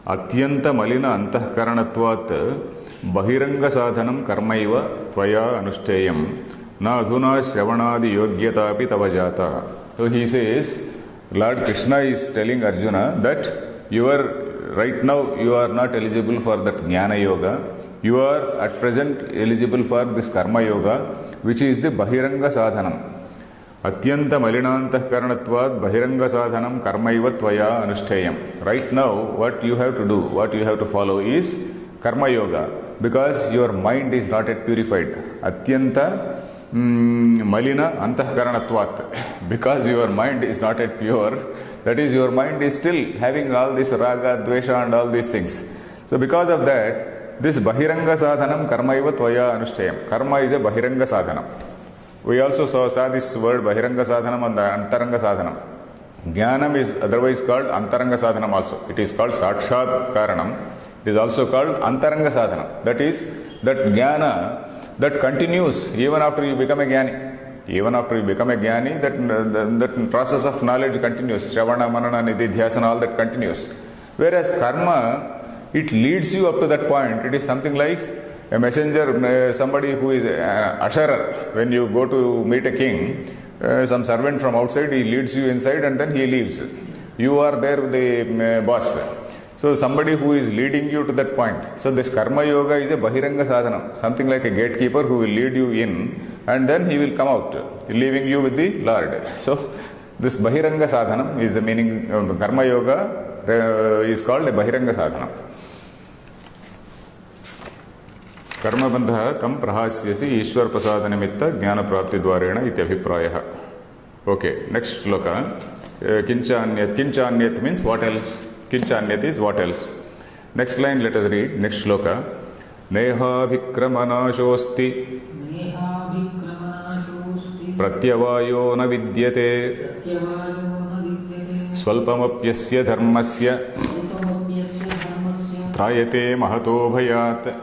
Atyanta malina antahkaranatvat bahiranga sadhanam karmaiva tvaya anushteyam na adhuna shravanadi yogyatapi tavajata. So he says, Lord Krishna is telling Arjuna that right now you are not eligible for that jnana yoga. You are at present eligible for this karma yoga, which is the bahiranga sadhanam. Atyanta malinantahkaranatvad bahiranga sadhanam karmaiva tvaya anushteyam. Right now, what you have to do, what you have to follow is karma yoga, because your mind is not yet purified. Atyanta malina antahkaranatvat. Because your mind is not yet pure, that is, your mind is still having all this raga, dvesha and all these things. So because of that, this bahiranga sadhanam karmaiva tvaya anushteyam. Karma is a bahiranga sadhanam. We also saw this word bahiranga sadhanam and the antaranga sadhanam. Jnanam is otherwise called antaranga sadhanam also. It is called sakshat karanam. It is also called antaranga sadhanam. That is, that jnana that continues even after you become a jnani. Even after you become a jnani, that process of knowledge continues. Shravana, manana, nididhyasana, all that continues. Whereas karma, it leads you up to that point. It is something like a messenger, somebody who is an usherer. When you go to meet a king, some servant from outside, he leads you inside and then he leaves. You are there with the boss. So somebody who is leading you to that point. So this karma yoga is a bahiranga sadhanam, something like a gatekeeper who will lead you in and then he will come out, leaving you with the Lord. So this bahiranga sadhanam is the meaning of the karma yoga, is called a bahiranga sadhanam. Karma bandha tam prahasyasi ishwar prasada nimitta jnana prapti dvarena ityabhiprayah. Okay, next shloka. Kinchanyat. Kinchanyat means what else? Kinchanyat is what else? Next line, let us read. Next shloka. Neha vikramanashosti pratyavayo na vidyate swalpamapyasya dharmasya trayate mahato bhayat.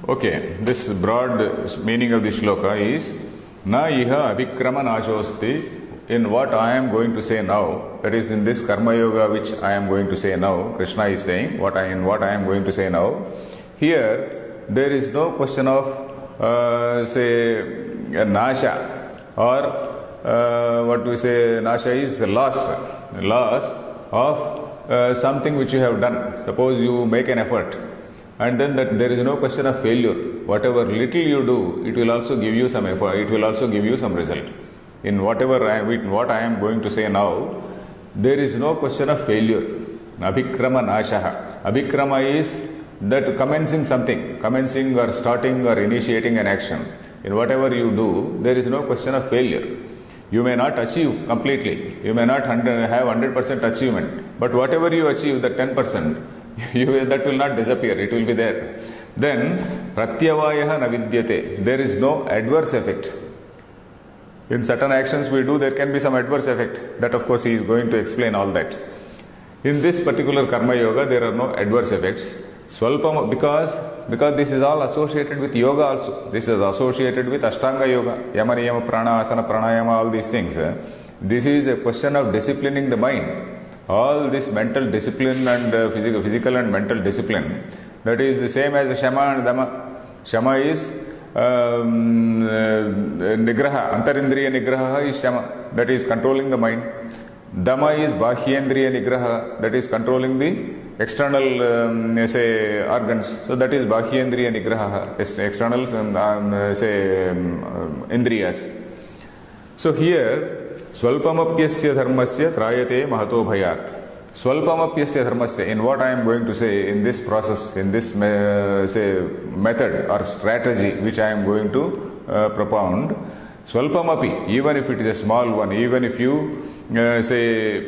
Okay, this broad meaning of this shloka is na iha abhikramanashosti. In what I am going to say now, that is in this karma yoga which I am going to say now, Krishna is saying what I am going to say now. Here there is no question of say nasha, or what we say nasha is loss. Loss of something which you have done. Suppose you make an effort, and then that there is no question of failure. Whatever little you do, it will also give you some effort. It will also give you some result. In what I am going to say now, there is no question of failure. Abhikrama nashaha. Abhikrama is that commencing something, commencing or starting or initiating an action. In whatever you do, there is no question of failure. You may not achieve completely. You may not have 100% achievement. But whatever you achieve, that 10%, that will not disappear. It will be there. Then, pratyavayaha navidyate. There is no adverse effect. In certain actions we do, there can be some adverse effect. That of course he is going to explain all that. In this particular karma yoga, there are no adverse effects. Swalpam, because this is all associated with yoga also. This is associated with Ashtanga yoga, Yama, Niyama, Prana, Asana, Pranayama, all these things. This is a question of disciplining the mind. All this mental discipline and physical and mental discipline, that is the same as Shama and Dama. Shama is Nigraha, Antarindriya Nigraha is Shama, that is controlling the mind. Dama is Bahyendriya Nigraha, that is controlling the external organs. So that is Bahyendriya Nigraha, external Indriyas. So here, Swalpamapyasya dharmasya trayate mahato bhayat. Swalpamapyasya dharmasya, in what I am going to say, in this process, in this method or strategy which I am going to propound, Swalpamapi, even if it is a small one, even if you say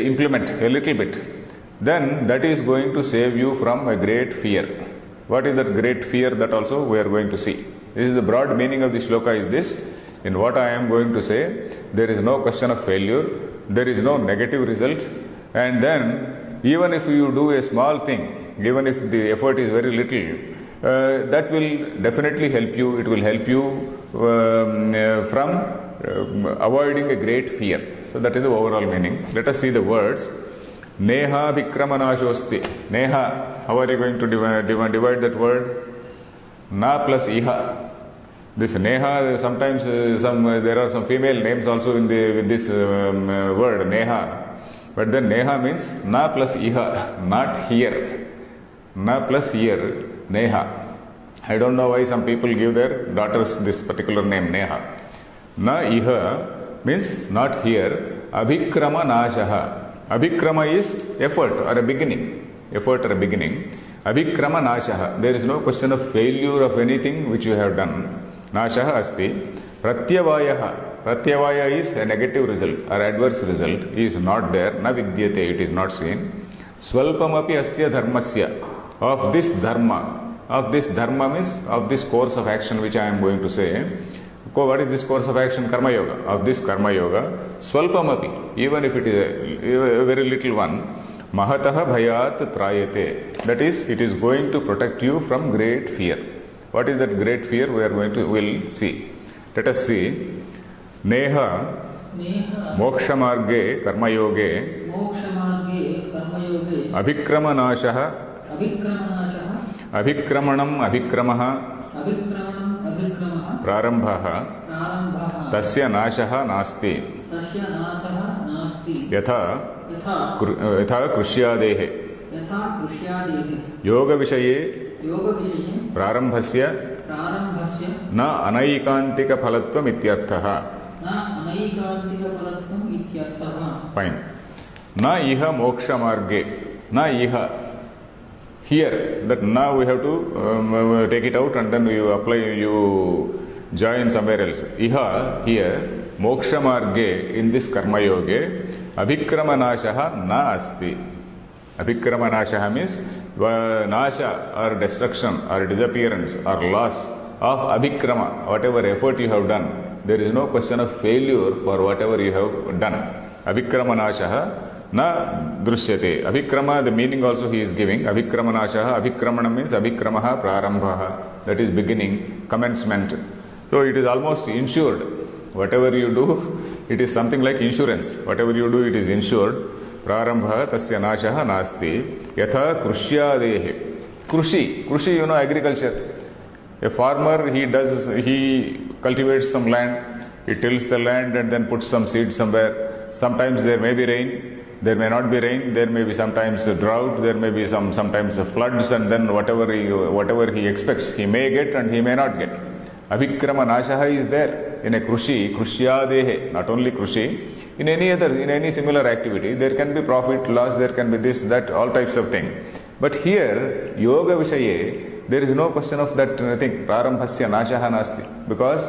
implement a little bit, then that is going to save you from a great fear. What is that great fear? That also we are going to see. This is the broad meaning of this shloka is this. In what I am going to say, there is no question of failure, there is no negative result, and then even if you do a small thing, even if the effort is very little, that will definitely help you. It will help you from avoiding a great fear. So that is the overall meaning. Let us see the words. Neha vikramanashosti. Neha, how are you going to divide that word? Na plus iha. This Neha, sometimes there are some female names also with this word Neha. But then Neha means na plus iha, not here. Na plus here, Neha. I don't know why some people give their daughters this particular name, Neha. Na iha means not here. Abhikrama nashaha. Abhikrama is effort or a beginning. Effort or a beginning. Abhikrama nashaha. There is no question of failure of anything which you have done. Nashaha asti. Pratyavayaha. Pratyavaya is a negative result or adverse result. Is not there. Na vidyate. It is not seen. Swalpamapi asya dharmasya. Of this dharma. Of this dharma means of this course of action which I am going to say. What is this course of action? Karma yoga. Of this karma yoga. Swalpamapi. Even if it is a very little one. Mahataha bhayat trayate. That is, it is going to protect you from great fear. What is that great fear? We'll see. Let us see. Neha mokshamarge karmayoge abhikramanashaha abhikramanam abhikramaha prarambhaha tasya nashaha nasti yatha krisyadehe yoga vishaye प्रारंभस्य न अनैकांतिक फलत्वम इत्यर्थः fine न इह मोक्ष मार्गे न इह here that now we have to take it out and then you apply, you join somewhere else. Iha here moksha marge, in this karma yoge abhikrama nashaha na asti. Abhikrama nashaha means nasha or destruction or disappearance or loss of abhikrama, whatever effort you have done. There is no question of failure for whatever you have done. Abhikrama nashaha na drishyate. Abhikrama, the meaning also he is giving. Abhikrama nashaha. Abhikramanam means abhikramaha prarambhaha. That is beginning, commencement. So it is almost insured. Whatever you do, it is something like insurance. Whatever you do, it is insured. Prarambha tasya nashaha nasti. Yatha krusyadehe. Krushi, you know, agriculture. A farmer, he cultivates some land, he tills the land and then puts some seed somewhere. sometimes there may be rain, there may not be rain, there may be sometimes a drought, there may be sometimes floods, and then whatever he expects, he may get and he may not get. Abhikrama Nashaha is there in a Krushi, Krusyadehe, not only Krushi, in any similar activity, there can be profit, loss, there can be this, that, all types of things. But here, Yoga Vishaye, there is no question of that thing, Prarambhasya Nashaha Nasti. Because,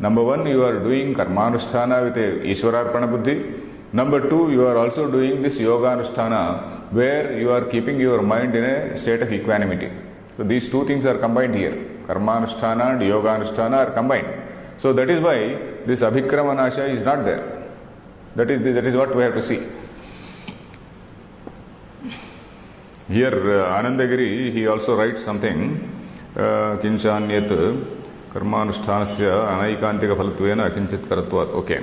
number one, you are doing Karmanusthana with a Ishwararpana Buddhi. Number two, you are also doing this Yoga Anusthana where you are keeping your mind in a state of equanimity. So, these two things are combined here. Karmanusthana and Yoga Anusthana are combined. So, that is why this Abhikrama Nasha is not there. That is what we have to see. Here, Anandagiri, he also writes something. Kinchanyat karmanusthasya anaikantika phalattvena kinchit karatvat. Okay.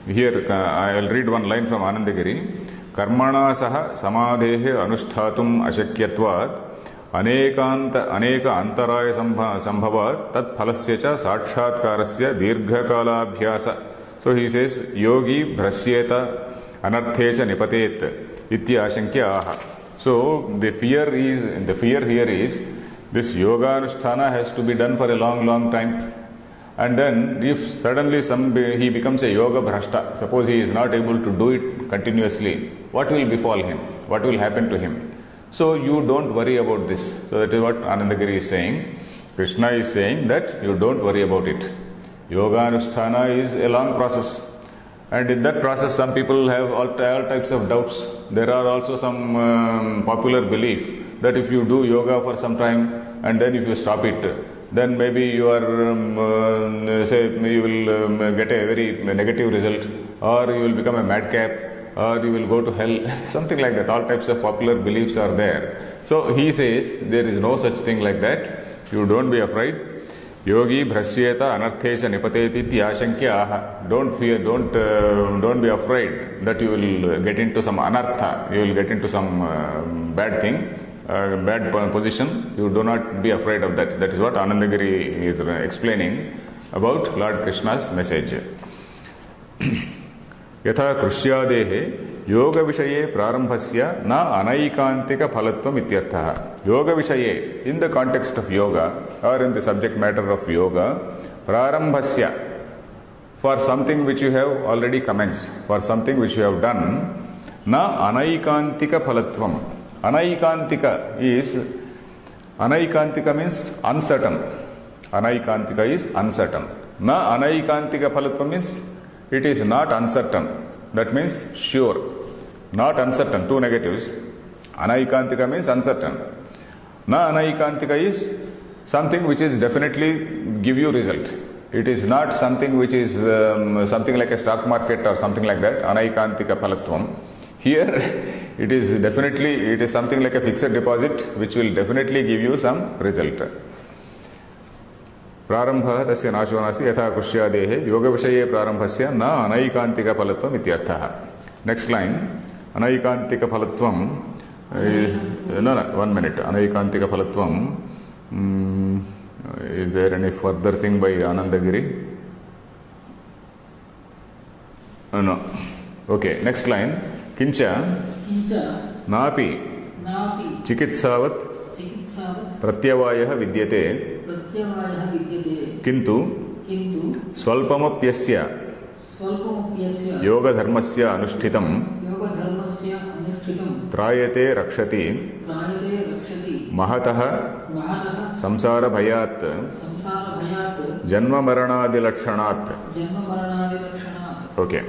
Here, I will read one line from Anandagiri. Karmana saha samadhehe anushthatum ashakyatvat aneka antaraya sambhavat tat phalasya cha sakshatkarasya dirghakalabhyasa. So he says, yogi bhrasyeta anarthecha nipatet ityashankya aha. So the fear here is this yoga anusthana has to be done for a long time. And then if suddenly he becomes a yoga bhrashta, suppose he is not able to do it continuously, what will befall him? What will happen to him? So you don't worry about this. So that is what Anandagiri is saying. Krishna is saying that you don't worry about it. Yoga Anusthana is a long process, and in that process some people have all types of doubts. There are also some popular belief that if you do yoga for some time and then if you stop it, then maybe you are you will get a very negative result, or you will become a madcap, or you will go to hell, something like that. All types of popular beliefs are there. So he says there is no such thing like that. You don't be afraid. Yogi bhrasyeta anarthecha nipateti ashankya. Don't fear, don't be afraid that you will get into some anartha, you will get into some bad thing, bad position. You do not be afraid of that. That is what Anandagiri is explaining about Lord Krishna's message. Yatha krusyadehe yoga vishaye prarambhasya na anaikantika phalatvam ityarthaha. Yoga vishaye, in the context of yoga or in the subject matter of yoga, prarambhasya, for something which you have already commenced, for something which you have done, na anaikantika phalatvam. Anaikantika means uncertain. Anaikantika is uncertain. Na anaikantika phalatvam means it is not uncertain. That means sure. Not uncertain, two negatives. Anaikantika means uncertain. Na anaikantika is something which is definitely give you result. It is not something which is something like a stock market or something like that. Anaikantika phalatvam. Here it is something like a fixed deposit which will definitely give you some result. Prarambha tasya nasho nasti yatha krusyadehe yoga vishaye prarambhasya na anaikantika phalatvam ityarthaha. Next line, anaikantika phalatvam. No, 1 minute. Anaikantika phalatvam. Is there any further thing by Anandagiri? No. Okay, next line. Kincha napi chikitsavat pratyavayah vidyate kintu swalpamapyasya yoga dharmasya anushtitam trayate rakshati mahatah samsara bhayat janma maranadi lakshanat. Okay.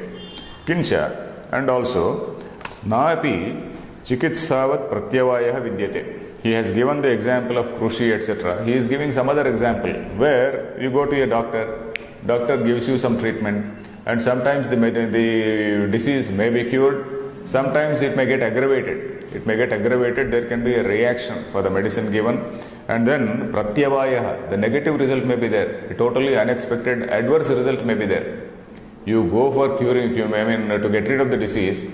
Kincha, and also naapi chikitsavat pratyavayah vidyate. He has given the example of krushi, etc. He is giving some other example where you go to a doctor gives you some treatment, and sometimes the disease may be cured, sometimes it may get aggravated. There can be a reaction for the medicine given, and then pratyavayah, the negative result may be there. A totally unexpected adverse result may be there. You go for curing, to get rid of the disease,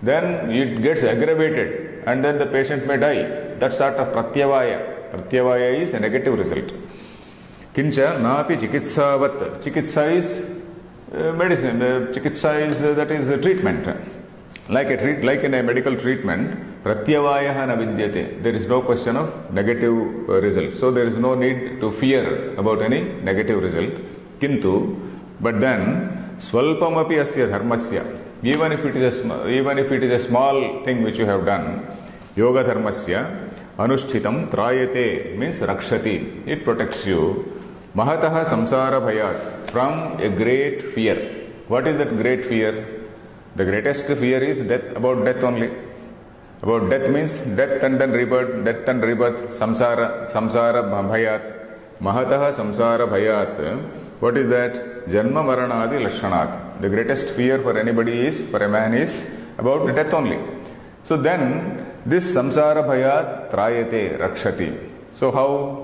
then it gets aggravated, and then the patient may die. That sort of pratyavaya. Pratyavaya is a negative result. Kincha napi chikitsavat. Chikitsa is medicine. Chikitsa is that is a treatment. Like in a medical treatment, pratyavayah na vidyate. There is no question of negative result. So there is no need to fear about any negative result. Kintu, but then swalpamapi asya dharmasya. Even if it is a small thing which you have done, yoga dharmasya anushchitam trayate means rakshati. It protects you. Mahataha samsara bhayat, from a great fear. What is that great fear? The greatest fear is death, about death only. About death means death and then rebirth, samsara bhayat. Mahataha samsara bhayat. What is that? Janma maranadi lakshanat. The greatest fear for a man is about death only. So then, this samsara bhayat trayate rakshati. So how?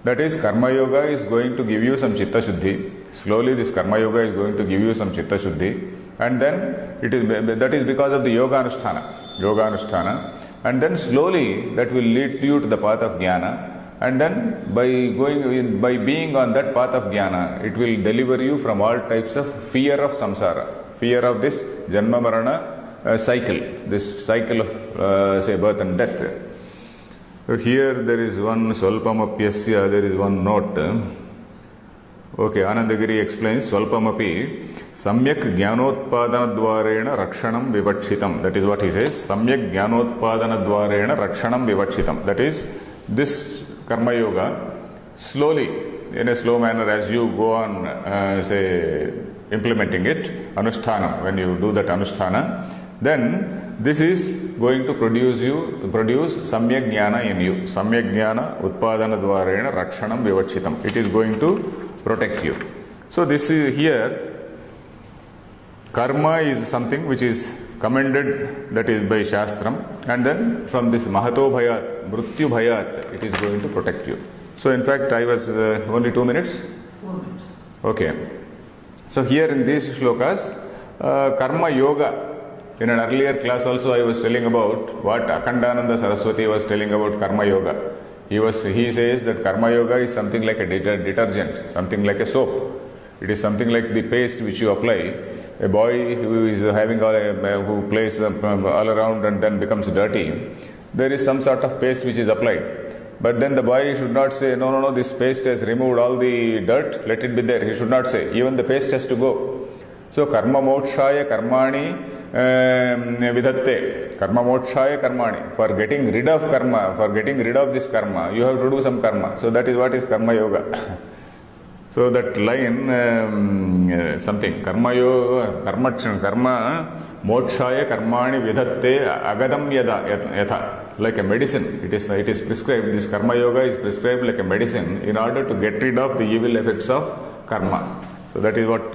That is, karma yoga is going to give you some chitta shuddhi. Slowly this karma yoga is going to give you some chitta shuddhi. And then that is because of the yoga anusthana. And then slowly that will lead you to the path of jnana. And then by being on that path of jnana, it will deliver you from all types of fear of samsara, fear of this janma marana cycle, this cycle of say birth and death. So here there is one swalpamapyasya, there is one note. Okay, Anandagiri explains swalpamapi samyak jnanotpadana dvarena rakshanam vivakshitam. That is what he says. Samyak jnanotpadana dvarena rakshanam vivakshitam. That is, this karma yoga slowly, in a slow manner, as you go on say implementing it, anusthana, when you do that anusthana, then this is going to produce samyak jnana in you. Samyak jnana utpadana dvarena rakshanam vivakshitam. It is going to protect you. So this is here, karma is something which is commended, that is by Shastram, and then from this Mahato Bhayat, Mrityu Bhayat, it is going to protect you. So in fact I was only 2 minutes? 4 minutes. Okay. So here in these shlokas, Karma Yoga, in an earlier class also I was telling about what Akhandananda Saraswati was telling about Karma Yoga. He says that Karma Yoga is something like a detergent, something like a soap. It is something like the paste which you apply. A boy who is having who plays all around and then becomes dirty, there is some sort of paste which is applied. But then the boy should not say, no, this paste has removed all the dirt, let it be there. He should not say. Even the paste has to go. So karma mokshaya karmani vidhatte. Karma mokshaya karmani. For getting rid of karma, for getting rid of this karma, you have to do some karma. So that is what is karma yoga. So that line, something, karma mokshaya karmani vidhatte agadam yatha. Like a medicine, it is prescribed. This karma yoga is prescribed like a medicine in order to get rid of the evil effects of karma. So that is what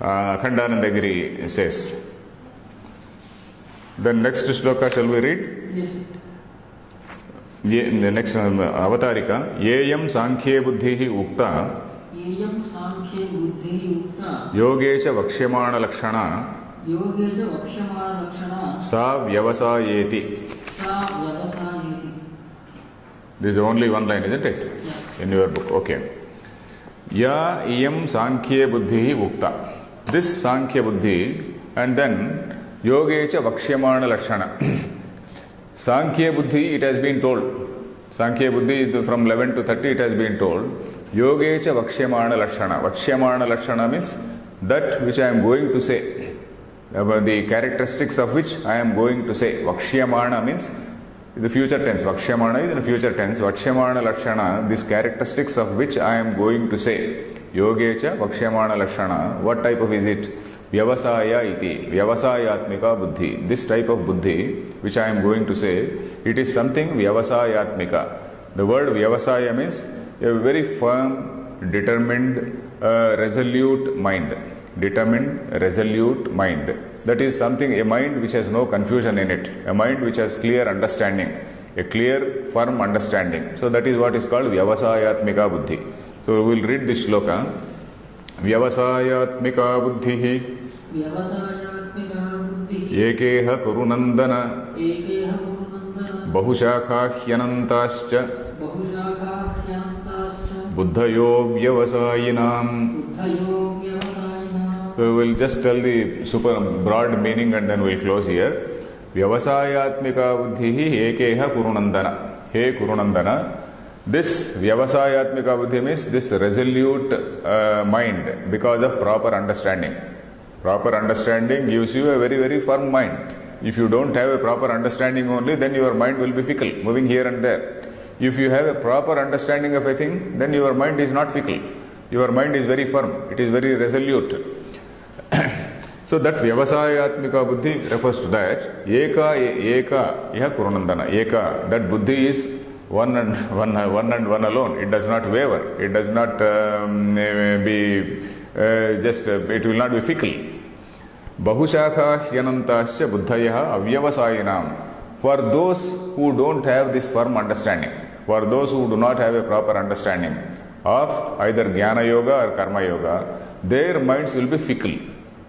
Akhandanandagiri says. The next shloka shall we read? Yes. The next avatarika. Yeyam sankhye buddhihi ukta. Yeyam sankhye buddhihi ukta. Yogecha vakshyamana lakshana. Yogecha vakshyamana lakshana. Sa vyavasayeti. Sa vyavasayeti. This is only one line, isn't it? Yeah. In your book. Okay. Ya iyam sankhye buddhihi ukta. This sankhya buddhi, and then yogecha vakshyamana lakshana. Sankhya buddhi, it has been told. Sankhya buddhi from 11 to 30 it has been told. Yogecha vakshyamana lakshana. Vakshyamana lakshana means that which I am going to say. The characteristics of which I am going to say. Vakshyamana means the future tense. Vakshyamana is in the future tense. Vakshyamana lakshana, these characteristics of which I am going to say. Yogecha vakshyamana lakshana. What type of is it? Vyavasaya iti. Vyavasayatmika buddhi. This type of buddhi which I am going to say, it is something vyavasayatmika. The word vyavasaya means a very firm, determined, resolute mind. Determined, resolute mind. That is something, a mind which has no confusion in it. A mind which has clear understanding. A clear, firm understanding. So that is what is called vyavasayatmika buddhi. So we will read this shloka. Vyavasayatmika buddhihi. Vyavasayatmika buddhihi. Ekeha kurunandana. Ekeha kurunandana. Bahushakha hyanantascha. Bahushakha hyanantascha. बुद्धयो व्यवसायिनां. बुद्धयो व्यवसायिनां. So we will just tell the super broad meaning and then we will close here. Vyavasayatmika buddhi ekeha kurunandana. He kurunandana. This vyavasayatmika buddhi means this resolute mind because of proper understanding. Proper understanding gives you a very, very firm mind. If you don't have a proper understanding only, then your mind will be fickle, moving here and there. If you have a proper understanding of a thing, then your mind is not fickle. Your mind is very firm. It is very resolute. So that vyavasayatmika buddhi refers to that. Eka iha kurunandana. Eka, that buddhi is one and one alone. It does not waver. It does not it will not be fickle. Bahushakha hyanantasya buddhayah avyavasayinam. For those who don't have this firm understanding, for those who do not have a proper understanding of either jnana yoga or karma yoga, their minds will be fickle.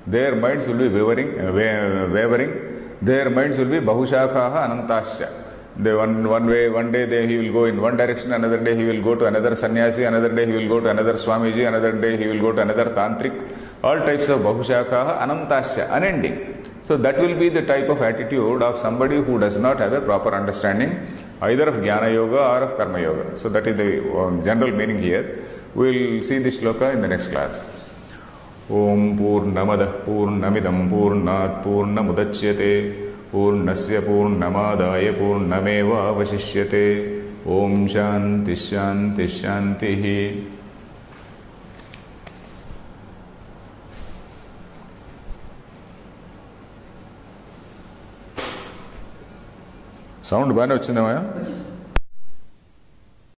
Their minds will be wavering. Their minds will be bahushakha anantasya. One day he will go in one direction, another day he will go to another sannyasi, another day he will go to another Swamiji, another day he will go to another tantric. All types of bahushakha anantasya, unending. So that will be the type of attitude of somebody who does not have a proper understanding either of jnana yoga or of karma yoga. So that is the general meaning here. We will see this shloka in the next class. Om Purnamadah Purnamidam Purnat Purnamudachyate Purnasya Purnamadaya Purnameva Vasishyate. Om Shanti Shanti Shantihi. Sound బాగానే వచ్చిందేమయ్యా?